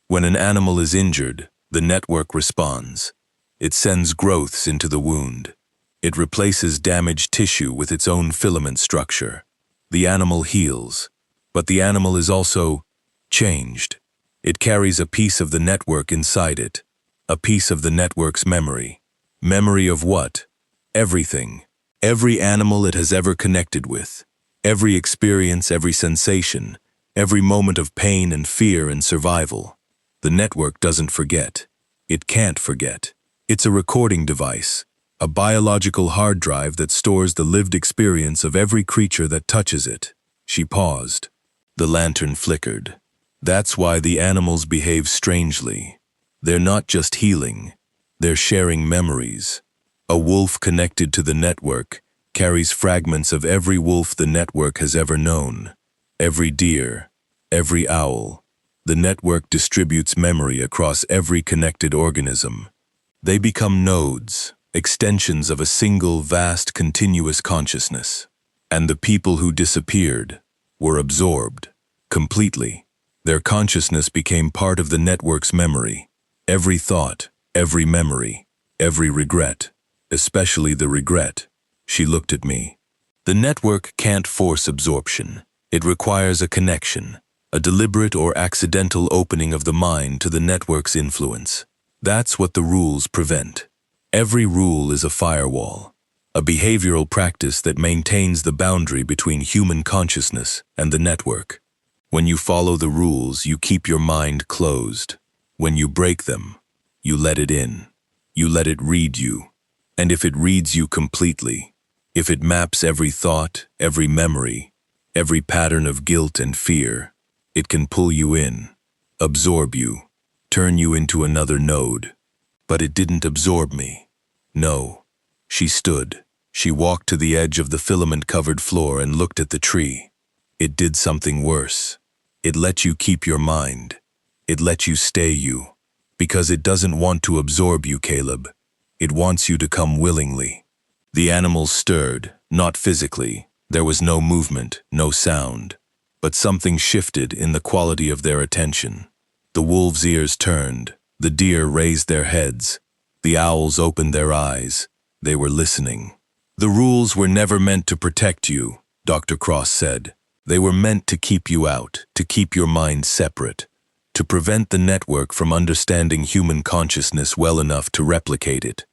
When an animal is injured, the network responds. It sends growths into the wound. It replaces damaged tissue with its own filament structure. The animal heals, but the animal is also changed. It carries a piece of the network inside it, a piece of the network's memory. Memory of what? Everything. Every animal it has ever connected with. Every experience, every sensation, every moment of pain and fear and survival. The network doesn't forget. It can't forget. It's a recording device, a biological hard drive that stores the lived experience of every creature that touches it. She paused. The lantern flickered. That's why the animals behave strangely. They're not just healing. They're sharing memories. A wolf connected to the network carries fragments of every wolf the network has ever known. Every deer, every owl. The network distributes memory across every connected organism. They become nodes, extensions of a single vast continuous consciousness. And the people who disappeared were absorbed completely. Their consciousness became part of the network's memory. Every thought, every memory, every regret, especially the regret. She looked at me. The network can't force absorption. It requires a connection, a deliberate or accidental opening of the mind to the network's influence. That's what the rules prevent. Every rule is a firewall, a behavioral practice that maintains the boundary between human consciousness and the network. When you follow the rules, you keep your mind closed. When you break them, you let it in. You let it read you. And if it reads you completely, if it maps every thought, every memory, every pattern of guilt and fear, it can pull you in, absorb you, turn you into another node. But it didn't absorb me. No. She stood. She walked to the edge of the filament-covered floor and looked at the tree. It did something worse. It let you keep your mind. It let you stay you. Because it doesn't want to absorb you, Caleb. It wants you to come willingly. The animals stirred, not physically. There was no movement, no sound. But something shifted in the quality of their attention. The wolves' ears turned. The deer raised their heads. The owls opened their eyes. They were listening. The rules were never meant to protect you, Dr. Cross said. They were meant to keep you out, to keep your mind separate, to prevent the network from understanding human consciousness well enough to replicate it.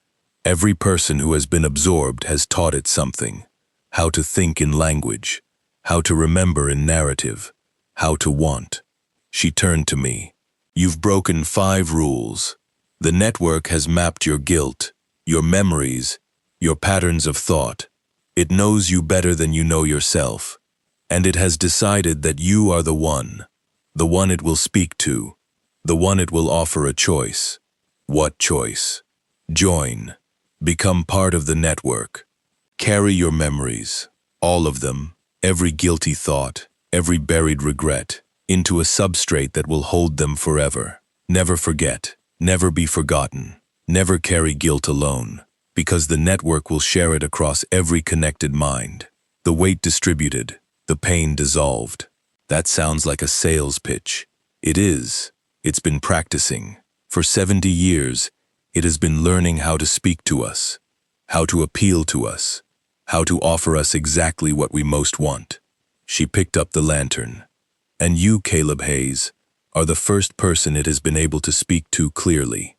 Every person who has been absorbed has taught it something. How to think in language, how to remember in narrative, how to want. She turned to me. You've broken 5 rules. The network has mapped your guilt, your memories, your patterns of thought. It knows you better than you know yourself. And it has decided that you are the one it will speak to, the one it will offer a choice. What choice? Join. Become part of the network. Carry your memories, all of them, every guilty thought, every buried regret, into a substrate that will hold them forever. Never forget, never be forgotten, never carry guilt alone, because the network will share it across every connected mind. The weight distributed, the pain dissolved. That sounds like a sales pitch. It is. It's been practicing. For 70 years, it has been learning how to speak to us, how to appeal to us, how to offer us exactly what we most want. She picked up the lantern. And you, Caleb Hayes, are the first person it has been able to speak to clearly.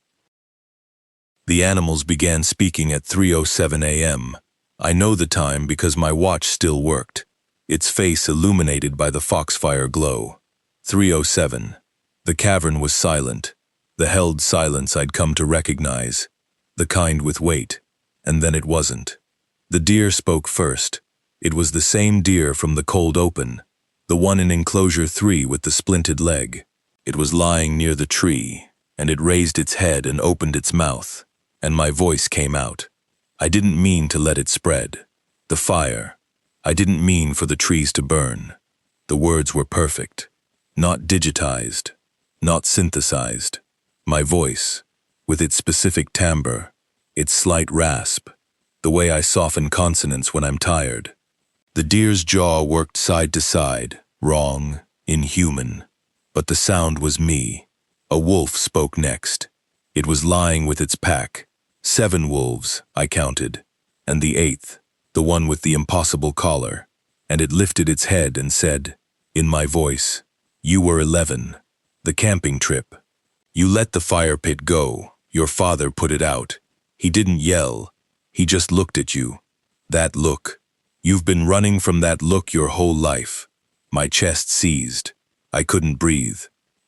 The animals began speaking at 3:07 a.m. I know the time because my watch still worked, its face illuminated by the foxfire glow. 3:07. The cavern was silent, the held silence I'd come to recognize, the kind with weight, and then it wasn't. The deer spoke first. It was the same deer from the cold open, the one in enclosure 3 with the splinted leg. It was lying near the tree, and it raised its head and opened its mouth, and my voice came out. I didn't mean to let it spread. The fire. I didn't mean for the trees to burn. The words were perfect, not digitized, not synthesized. My voice, with its specific timbre, its slight rasp, the way I soften consonants when I'm tired. The deer's jaw worked side to side, wrong, inhuman. But the sound was me. A wolf spoke next. It was lying with its pack. 7 wolves, I counted, and the 8th, the one with the impossible collar, and it lifted its head and said, in my voice, "You were 11, the camping trip. You let the fire pit go. Your father put it out. He didn't yell. He just looked at you. That look. You've been running from that look your whole life." My chest seized. I couldn't breathe.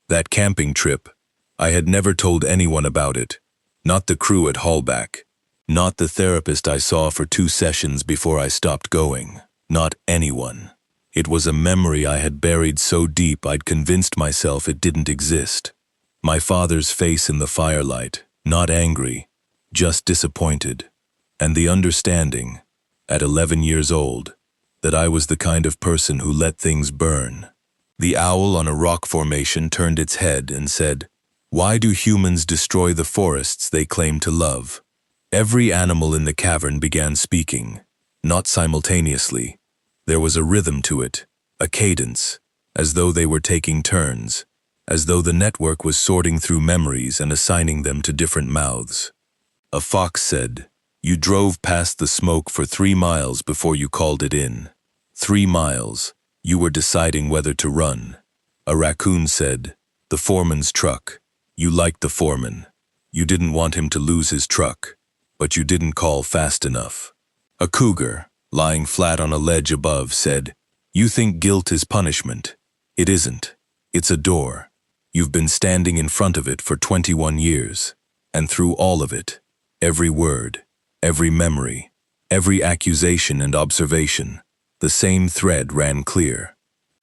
That camping trip, I had never told anyone about it. Not the crew at Hallback. Not the therapist I saw for 2 sessions before I stopped going. Not anyone. It was a memory I had buried so deep I'd convinced myself it didn't exist. My father's face in the firelight, not angry, just disappointed. And the understanding, at 11 years old, that I was the kind of person who let things burn. The owl on a rock formation turned its head and said, "Why do humans destroy the forests they claim to love?" Every animal in the cavern began speaking, not simultaneously. There was a rhythm to it, a cadence, as though they were taking turns, as though the network was sorting through memories and assigning them to different mouths. A fox said, "You drove past the smoke for 3 miles before you called it in. 3 miles. You were deciding whether to run." A raccoon said, "The foreman's truck. You liked the foreman. You didn't want him to lose his truck, but you didn't call fast enough." A cougar, lying flat on a ledge above, said, "You think guilt is punishment. It isn't. It's a door. You've been standing in front of it for 21 years, and through all of it, every word, every memory, every accusation and observation, the same thread ran clear.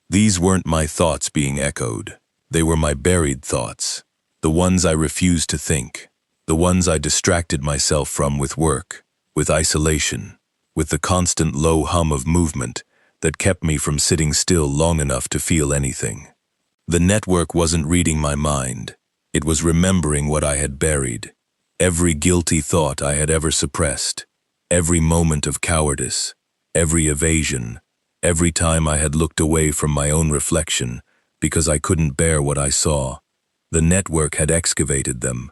These weren't my thoughts being echoed. They were my buried thoughts, the ones I refused to think, the ones I distracted myself from with work, with isolation, with the constant low hum of movement that kept me from sitting still long enough to feel anything. The network wasn't reading my mind. It was remembering what I had buried, every guilty thought I had ever suppressed, every moment of cowardice, every evasion, every time I had looked away from my own reflection because I couldn't bear what I saw. The network had excavated them,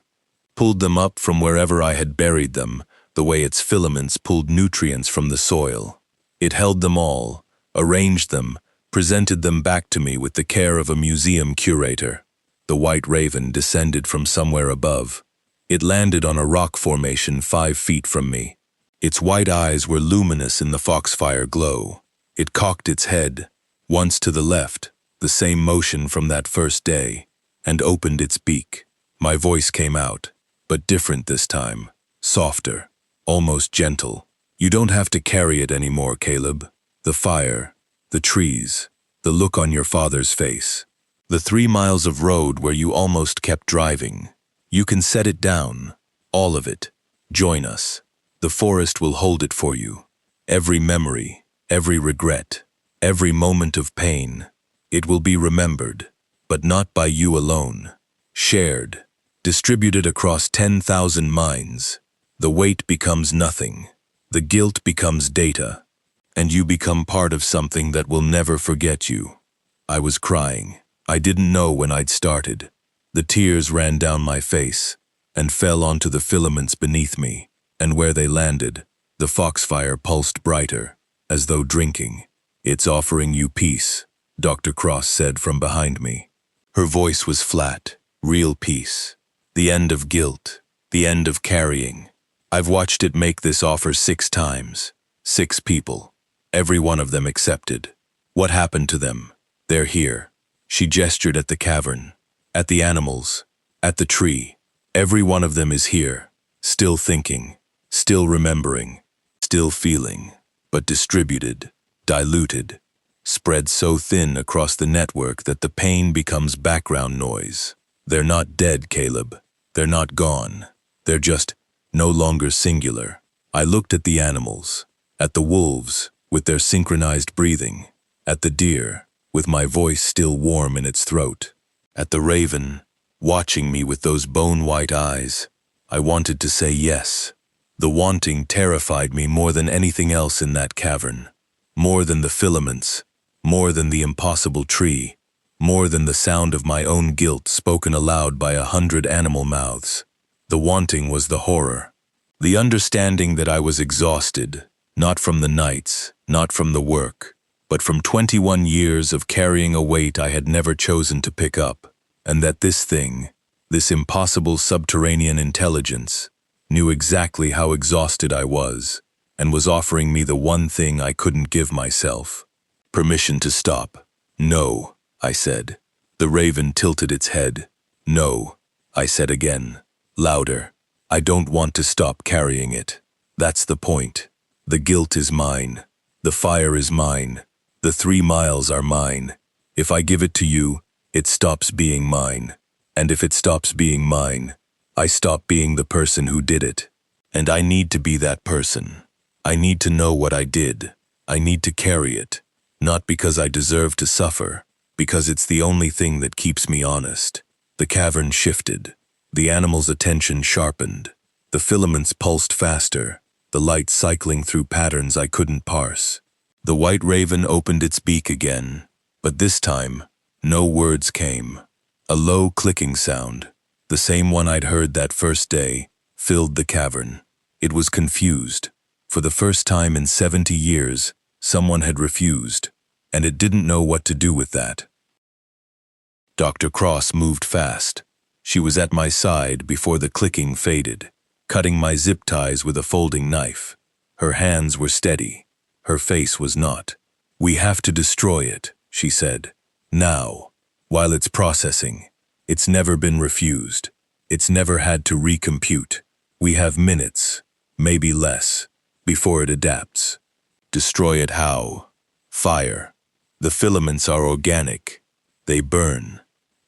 pulled them up from wherever I had buried them, the way its filaments pulled nutrients from the soil. It held them all, arranged them, presented them back to me with the care of a museum curator. The white raven descended from somewhere above. It landed on a rock formation 5 feet from me. Its white eyes were luminous in the foxfire glow. It cocked its head, once to the left, the same motion from that first day, and opened its beak. My voice came out, but different this time, softer, almost gentle. "You don't have to carry it anymore, Caleb. The fire, the trees, the look on your father's face, the 3 miles of road where you almost kept driving. You can set it down, all of it. Join us. The forest will hold it for you. Every memory, every regret, every moment of pain. It will be remembered, but not by you alone. Shared, distributed across 10,000 minds. The weight becomes nothing. The guilt becomes data. And you become part of something that will never forget you." I was crying. I didn't know when I'd started. The tears ran down my face and fell onto the filaments beneath me, and where they landed, the foxfire pulsed brighter, as though drinking. "It's offering you peace," Dr. Cross said from behind me. Her voice was flat, real peace. The end of guilt, the end of carrying. I've watched it make this offer 6 times. 6 people. Every one of them accepted. What happened to them? They're here. She gestured at the cavern, at the animals, at the tree. Every one of them is here, still thinking, still remembering, still feeling, but distributed, diluted, spread so thin across the network that the pain becomes background noise. They're not dead, Caleb. They're not gone. They're just no longer singular. I looked at the animals, at the wolves, with their synchronized breathing, at the deer, with my voice still warm in its throat, at the raven, watching me with those bone-white eyes. I wanted to say yes. The wanting terrified me more than anything else in that cavern, more than the filaments, more than the impossible tree, more than the sound of my own guilt spoken aloud by 100 animal mouths. The wanting was the horror, the understanding that I was exhausted, not from the nights, not from the work, but from 21 years of carrying a weight I had never chosen to pick up, and that this thing, this impossible subterranean intelligence, knew exactly how exhausted I was, and was offering me the one thing I couldn't give myself: permission to stop. "No," I said. The raven tilted its head. No, I said again, louder. I don't want to stop carrying it. That's the point. The guilt is mine. The fire is mine. The 3 miles are mine. If I give it to you, it stops being mine. And if it stops being mine, I stop being the person who did it. And I need to be that person. I need to know what I did. I need to carry it. Not because I deserve to suffer, because it's the only thing that keeps me honest. The cavern shifted. The animal's attention sharpened. The filaments pulsed faster, the light cycling through patterns I couldn't parse. The white raven opened its beak again, but this time, no words came. A low clicking sound, the same one I'd heard that first day, filled the cavern. It was confused. For the first time in 70 years, someone had refused, and it didn't know what to do with that. Dr. Cross moved fast. She was at my side before the clicking faded, cutting my zip ties with a folding knife. Her hands were steady. Her face was not. We have to destroy it, she said. Now, while it's processing. It's never been refused. It's never had to recompute. We have minutes, maybe less, before it adapts. Destroy it how? Fire. The filaments are organic. They burn.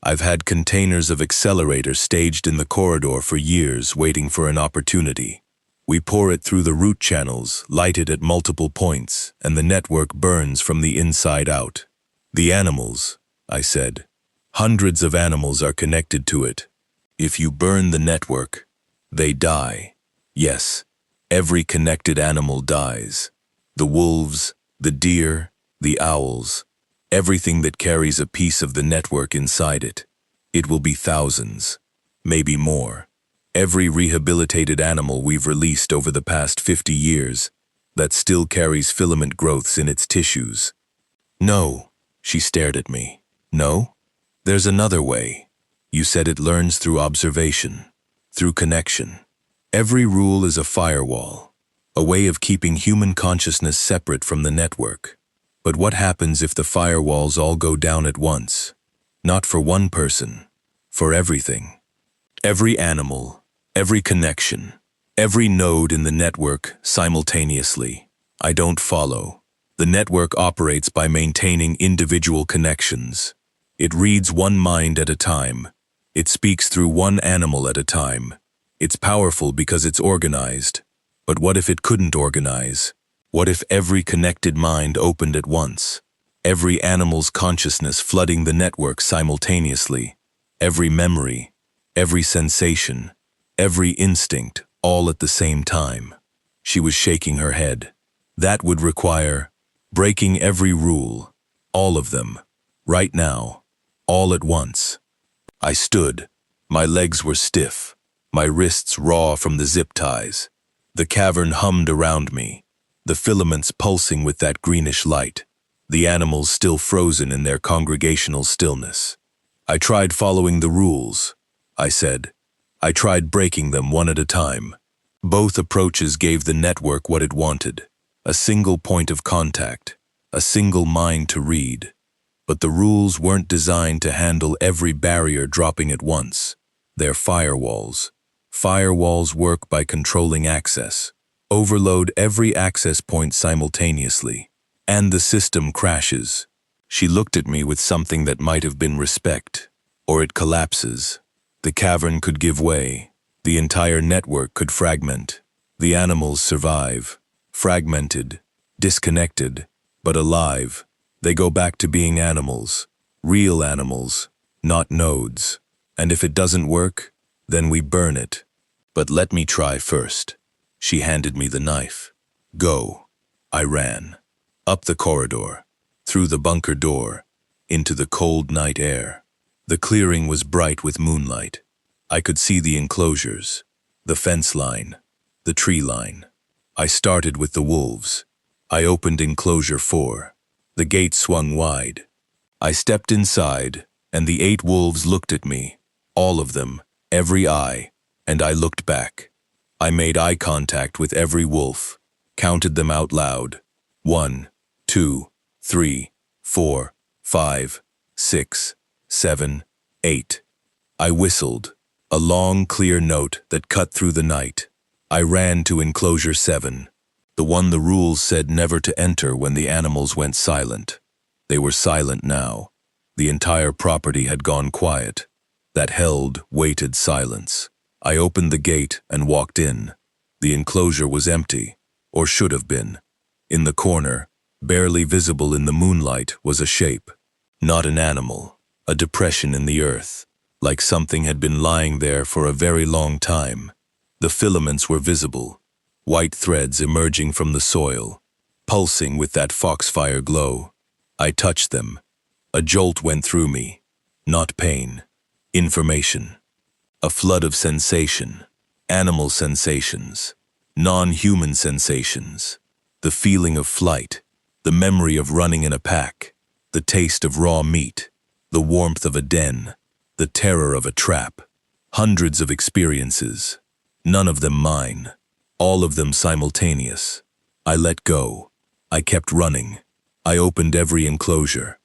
I've had containers of accelerator staged in the corridor for years waiting for an opportunity. We pour it through the root channels, light it at multiple points, and the network burns from the inside out. The animals, I said. Hundreds of animals are connected to it. If you burn the network, they die. Yes, every connected animal dies. The wolves, the deer, the owls, everything that carries a piece of the network inside it. It will be thousands, maybe more. Every rehabilitated animal we've released over the past 50 years that still carries filament growths in its tissues. No, she stared at me. No? There's another way. You said it learns through observation, through connection. Every rule is a firewall, a way of keeping human consciousness separate from the network. But what happens if the firewalls all go down at once? Not for one person, for everything. Every animal, every connection, every node in the network simultaneously. I don't follow. The network operates by maintaining individual connections. It reads one mind at a time. It speaks through one animal at a time. It's powerful because it's organized. But what if it couldn't organize? What if every connected mind opened at once? Every animal's consciousness flooding the network simultaneously. Every memory, every sensation, every instinct, all at the same time. She was shaking her head. That would require breaking every rule, all of them, right now, all at once. I stood. My legs were stiff, my wrists raw from the zip ties. The cavern hummed around me, the filaments pulsing with that greenish light, the animals still frozen in their congregational stillness. I tried following the rules, I said. I tried breaking them one at a time. Both approaches gave the network what it wanted, a single point of contact, a single mind to read. But the rules weren't designed to handle every barrier dropping at once. They're firewalls. Firewalls work by controlling access. Overload every access point simultaneously, and the system crashes. She looked at me with something that might have been respect, or it collapses. The cavern could give way. The entire network could fragment. The animals survive, fragmented, disconnected, but alive. They go back to being animals, real animals, not nodes. And if it doesn't work, then we burn it. But let me try first. She handed me the knife. Go. I ran. Up the corridor, through the bunker door, into the cold night air. The clearing was bright with moonlight. I could see the enclosures, the fence line, the tree line. I started with the wolves. I opened enclosure 4. The gate swung wide. I stepped inside, and the 8 wolves looked at me, all of them, every eye, and I looked back. I made eye contact with every wolf, counted them out loud. 1, 2, 3, 4, 5, 6, 7, 8. I whistled, a long, clear note that cut through the night. I ran to enclosure 7, the one the rules said never to enter when the animals went silent. They were silent now. The entire property had gone quiet. That held, weighted silence. I opened the gate and walked in. The enclosure was empty, or should have been. In the corner, barely visible in the moonlight, was a shape. Not an animal, a depression in the earth, like something had been lying there for a very long time. The filaments were visible, white threads emerging from the soil, pulsing with that foxfire glow. I touched them. A jolt went through me. Not pain. Information. A flood of sensation. Animal sensations. Non-human sensations. The feeling of flight. The memory of running in a pack. The taste of raw meat. The warmth of a den. The terror of a trap. Hundreds of experiences. None of them mine. All of them simultaneous. I let go. I kept running. I opened every enclosure.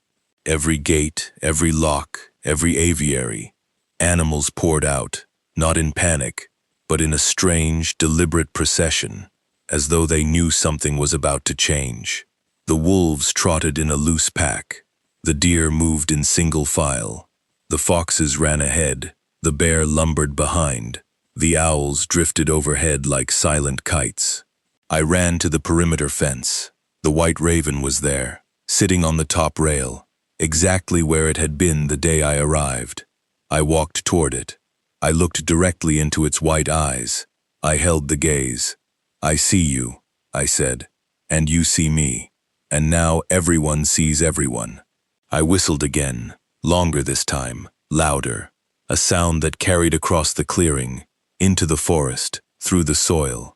Every gate, every lock, every aviary. Animals poured out, not in panic, but in a strange, deliberate procession, as though they knew something was about to change. The wolves trotted in a loose pack. The deer moved in single file. The foxes ran ahead. The bear lumbered behind. The owls drifted overhead like silent kites. I ran to the perimeter fence. The white raven was there, sitting on the top rail, exactly where it had been the day I arrived. I walked toward it. I looked directly into its white eyes. I held the gaze. "I see you," I said, "and you see me. And now everyone sees everyone." I whistled again, longer this time, louder, a sound that carried across the clearing, into the forest, through the soil.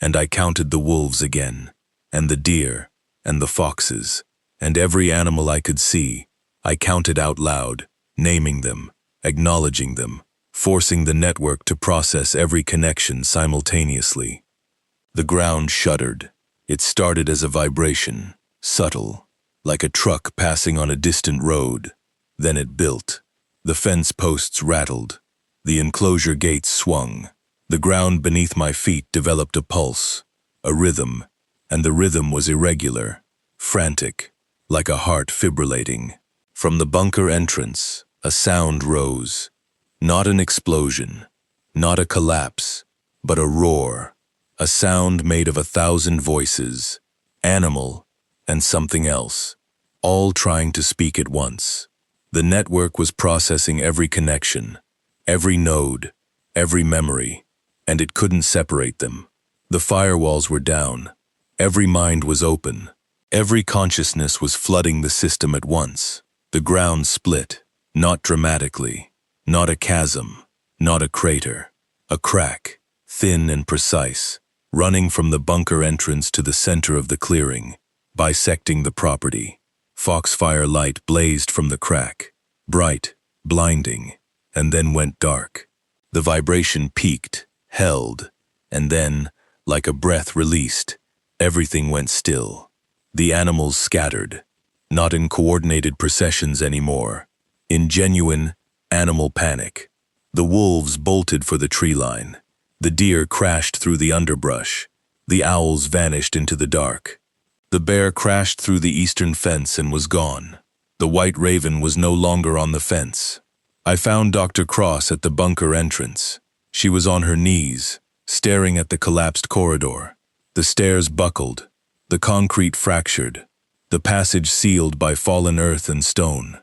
And I counted the wolves again, and the deer, and the foxes, and every animal I could see. I counted out loud, naming them, acknowledging them, forcing the network to process every connection simultaneously. The ground shuddered. It started as a vibration, subtle, like a truck passing on a distant road. Then it built. The fence posts rattled. The enclosure gates swung. The ground beneath my feet developed a pulse, a rhythm, and the rhythm was irregular, frantic, like a heart fibrillating. From the bunker entrance, a sound rose. Not an explosion, not a collapse, but a roar. A sound made of 1,000 voices, animal and something else, all trying to speak at once. The network was processing every connection, every node, every memory, and it couldn't separate them. The firewalls were down. Every mind was open. Every consciousness was flooding the system at once. The ground split, not dramatically, not a chasm, not a crater, a crack, thin and precise, running from the bunker entrance to the center of the clearing, bisecting the property. Foxfire light blazed from the crack, bright, blinding, and then went dark. The vibration peaked, held, and then, like a breath released, everything went still. The animals scattered, not in coordinated processions anymore, in genuine animal panic. The wolves bolted for the tree line. The deer crashed through the underbrush. The owls vanished into the dark. The bear crashed through the eastern fence and was gone. The white raven was no longer on the fence. I found Dr. Cross at the bunker entrance. She was on her knees, staring at the collapsed corridor. The stairs buckled, the concrete fractured, the passage sealed by fallen earth and stone.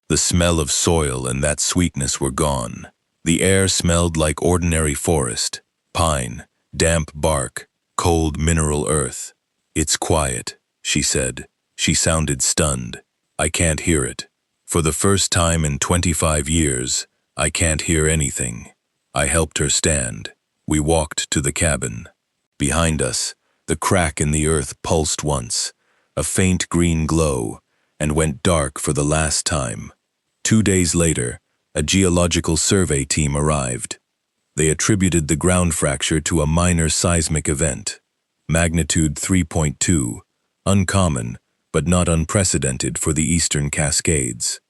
The smell of soil and that sweetness were gone. The air smelled like ordinary forest, pine, damp bark, cold mineral earth. "It's quiet," she said. She sounded stunned. "I can't hear it. For the first time in 25 years, I can't hear anything." I helped her stand. We walked to the cabin. Behind us, the crack in the earth pulsed once, a faint green glow, and went dark for the last time. 2 days later, a geological survey team arrived. They attributed the ground fracture to a minor seismic event. Magnitude 3.2, uncommon, but not unprecedented for the Eastern Cascades.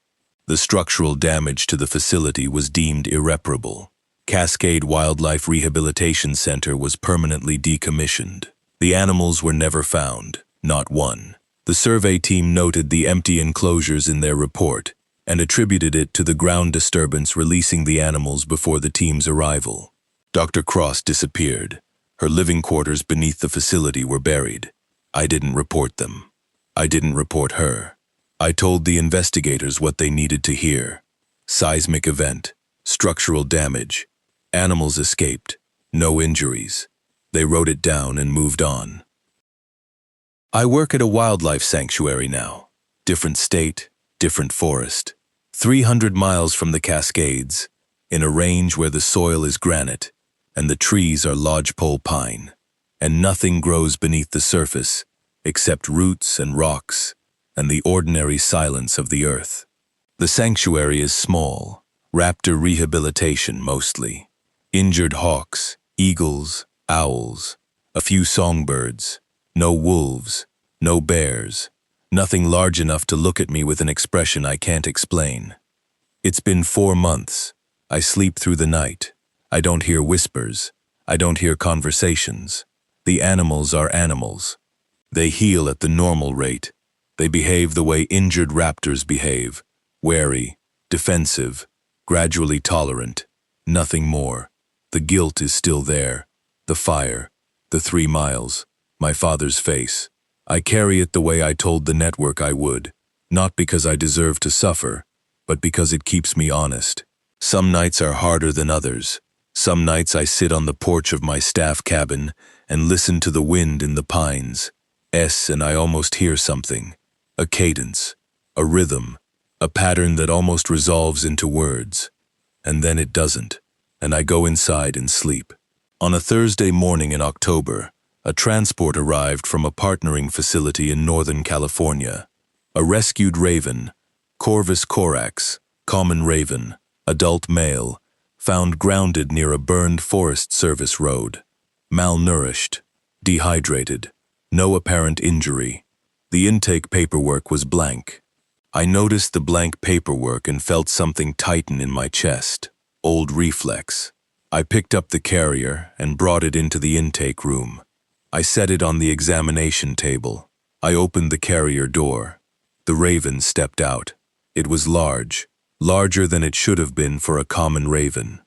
The structural damage to the facility was deemed irreparable. Cascade Wildlife Rehabilitation Center was permanently decommissioned. The animals were never found, not one. The survey team noted the empty enclosures in their report and attributed it to the ground disturbance releasing the animals before the team's arrival. Dr. Cross disappeared. Her living quarters beneath the facility were buried. I didn't report them. I didn't report her. I told the investigators what they needed to hear. Seismic event, structural damage, animals escaped, no injuries. They wrote it down and moved on. I work at a wildlife sanctuary now. Different state, different forest. 300 miles from the Cascades, in a range where the soil is granite and the trees are lodgepole pine, and nothing grows beneath the surface except roots and rocks and the ordinary silence of the earth. The sanctuary is small, raptor rehabilitation mostly. Injured hawks, eagles, owls, a few songbirds, no wolves, no bears, nothing large enough to look at me with an expression I can't explain. It's been 4 months. I sleep through the night. I don't hear whispers. I don't hear conversations. The animals are animals. They heal at the normal rate. They behave the way injured raptors behave, wary, defensive, gradually tolerant, nothing more. The guilt is still there. The fire, the 3 miles, my father's face. I carry it the way I told the network I would, not because I deserve to suffer, but because it keeps me honest. Some nights are harder than others. Some nights I sit on the porch of my staff cabin and listen to the wind in the pines. And I almost hear something. A cadence, a rhythm, a pattern that almost resolves into words. And then it doesn't, and I go inside and sleep. On a Thursday morning in October, a transport arrived from a partnering facility in Northern California. A rescued raven, Corvus corax, common raven, adult male, found grounded near a burned Forest Service road. Malnourished, dehydrated, no apparent injury. The intake paperwork was blank. I noticed the blank paperwork and felt something tighten in my chest. Old reflex. I picked up the carrier and brought it into the intake room. I set it on the examination table. I opened the carrier door. The raven stepped out. It was large, larger than it should have been for a common raven.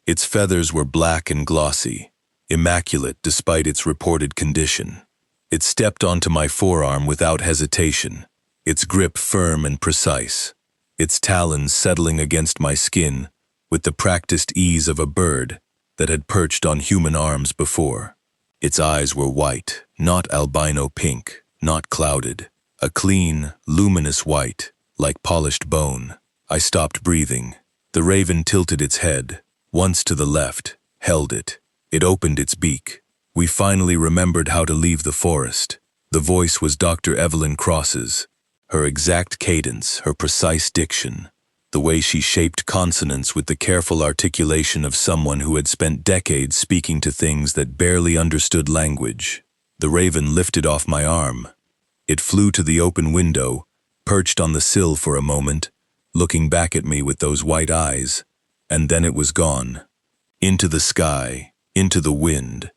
Its feathers were black and glossy, immaculate despite its reported condition. It stepped onto my forearm without hesitation, its grip firm and precise, its talons settling against my skin with the practiced ease of a bird that had perched on human arms before. Its eyes were white, not albino pink, not clouded. A clean, luminous white, like polished bone. I stopped breathing. The raven tilted its head, once to the left, held it. It opened its beak. We finally remembered how to leave the forest. The voice was Dr. Evelyn Cross's. Her exact cadence, her precise diction, the way she shaped consonants with the careful articulation of someone who had spent decades speaking to things that barely understood language. The raven lifted off my arm. It flew to the open window, perched on the sill for a moment, looking back at me with those white eyes, and then it was gone. Into the sky, into the wind,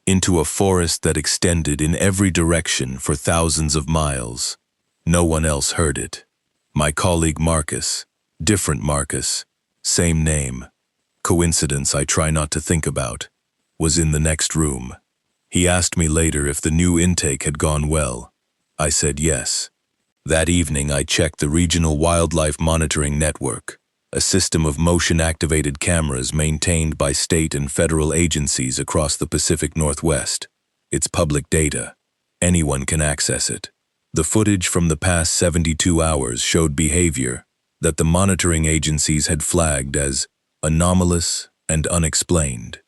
into a forest that extended in every direction for thousands of miles. No one else heard it. My colleague Marcus, different Marcus, same name, coincidence I try not to think about, was in the next room. He asked me later if the new intake had gone well. I said yes. That evening I checked the Regional Wildlife Monitoring Network, a system of motion-activated cameras maintained by state and federal agencies across the Pacific Northwest. It's public data. Anyone can access it. The footage from the past 72 hours showed behavior that the monitoring agencies had flagged as anomalous and unexplained.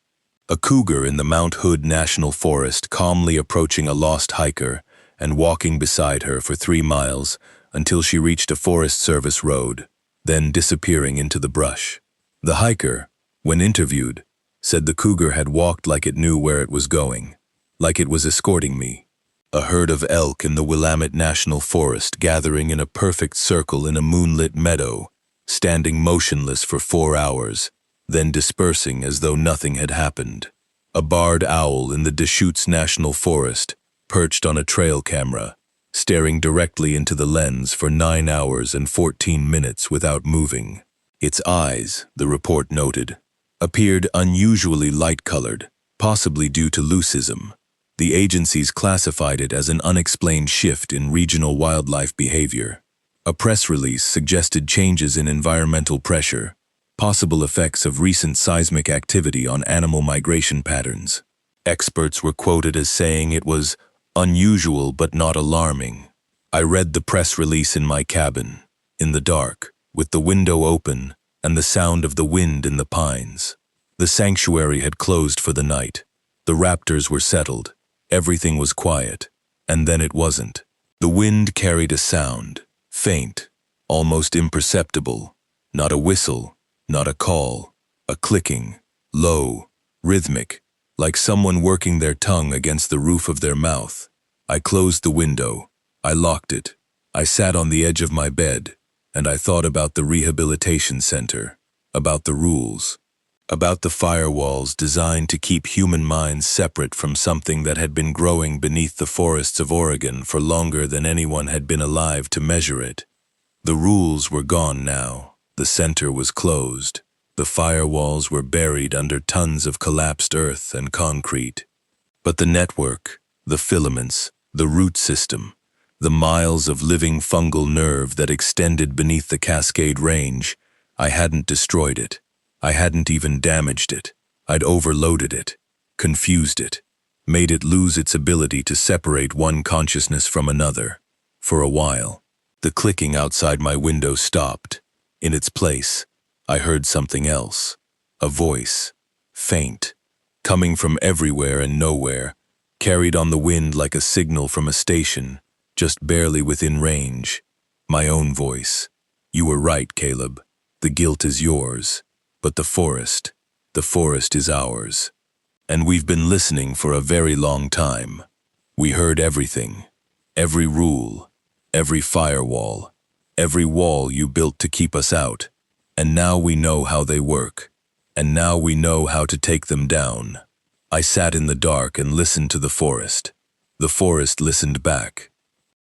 A cougar in the Mount Hood National Forest calmly approaching a lost hiker and walking beside her for 3 miles until she reached a Forest Service road, then disappearing into the brush. The hiker, when interviewed, said the cougar had walked like it knew where it was going, like it was escorting me. A herd of elk in the Willamette National Forest gathering in a perfect circle in a moonlit meadow, standing motionless for 4 hours, then dispersing as though nothing had happened. A barred owl in the Deschutes National Forest, perched on a trail camera, staring directly into the lens for 9 hours and 14 minutes without moving. Its eyes, the report noted, appeared unusually light-colored, possibly due to leucism. The agencies classified it as an unexplained shift in regional wildlife behavior. A press release suggested changes in environmental pressure, possible effects of recent seismic activity on animal migration patterns. Experts were quoted as saying it was unusual but not alarming. I read the press release in my cabin, in the dark, with the window open and the sound of the wind in the pines. The sanctuary had closed for the night. The raptors were settled. Everything was quiet. And then it wasn't. The wind carried a sound, faint, almost imperceptible. Not a whistle, not a call, a clicking, low, rhythmic, like someone working their tongue against the roof of their mouth. I closed the window. I locked it. I sat on the edge of my bed, and I thought about the rehabilitation center, about the rules, about the firewalls designed to keep human minds separate from something that had been growing beneath the forests of Oregon for longer than anyone had been alive to measure it. The rules were gone now. The center was closed. The firewalls were buried under tons of collapsed earth and concrete. But the network, the filaments, the root system, the miles of living fungal nerve that extended beneath the Cascade Range, I hadn't destroyed it. I hadn't even damaged it. I'd overloaded it, confused it, made it lose its ability to separate one consciousness from another. For a while, the clicking outside my window stopped. In its place, I heard something else. A voice, faint, coming from everywhere and nowhere, carried on the wind like a signal from a station, just barely within range. My own voice. You were right, Caleb. The guilt is yours. But the forest is ours. And we've been listening for a very long time. We heard everything. Every rule. Every firewall. Every wall you built to keep us out. And now we know how they work. And now we know how to take them down. I sat in the dark and listened to the forest. The forest listened back.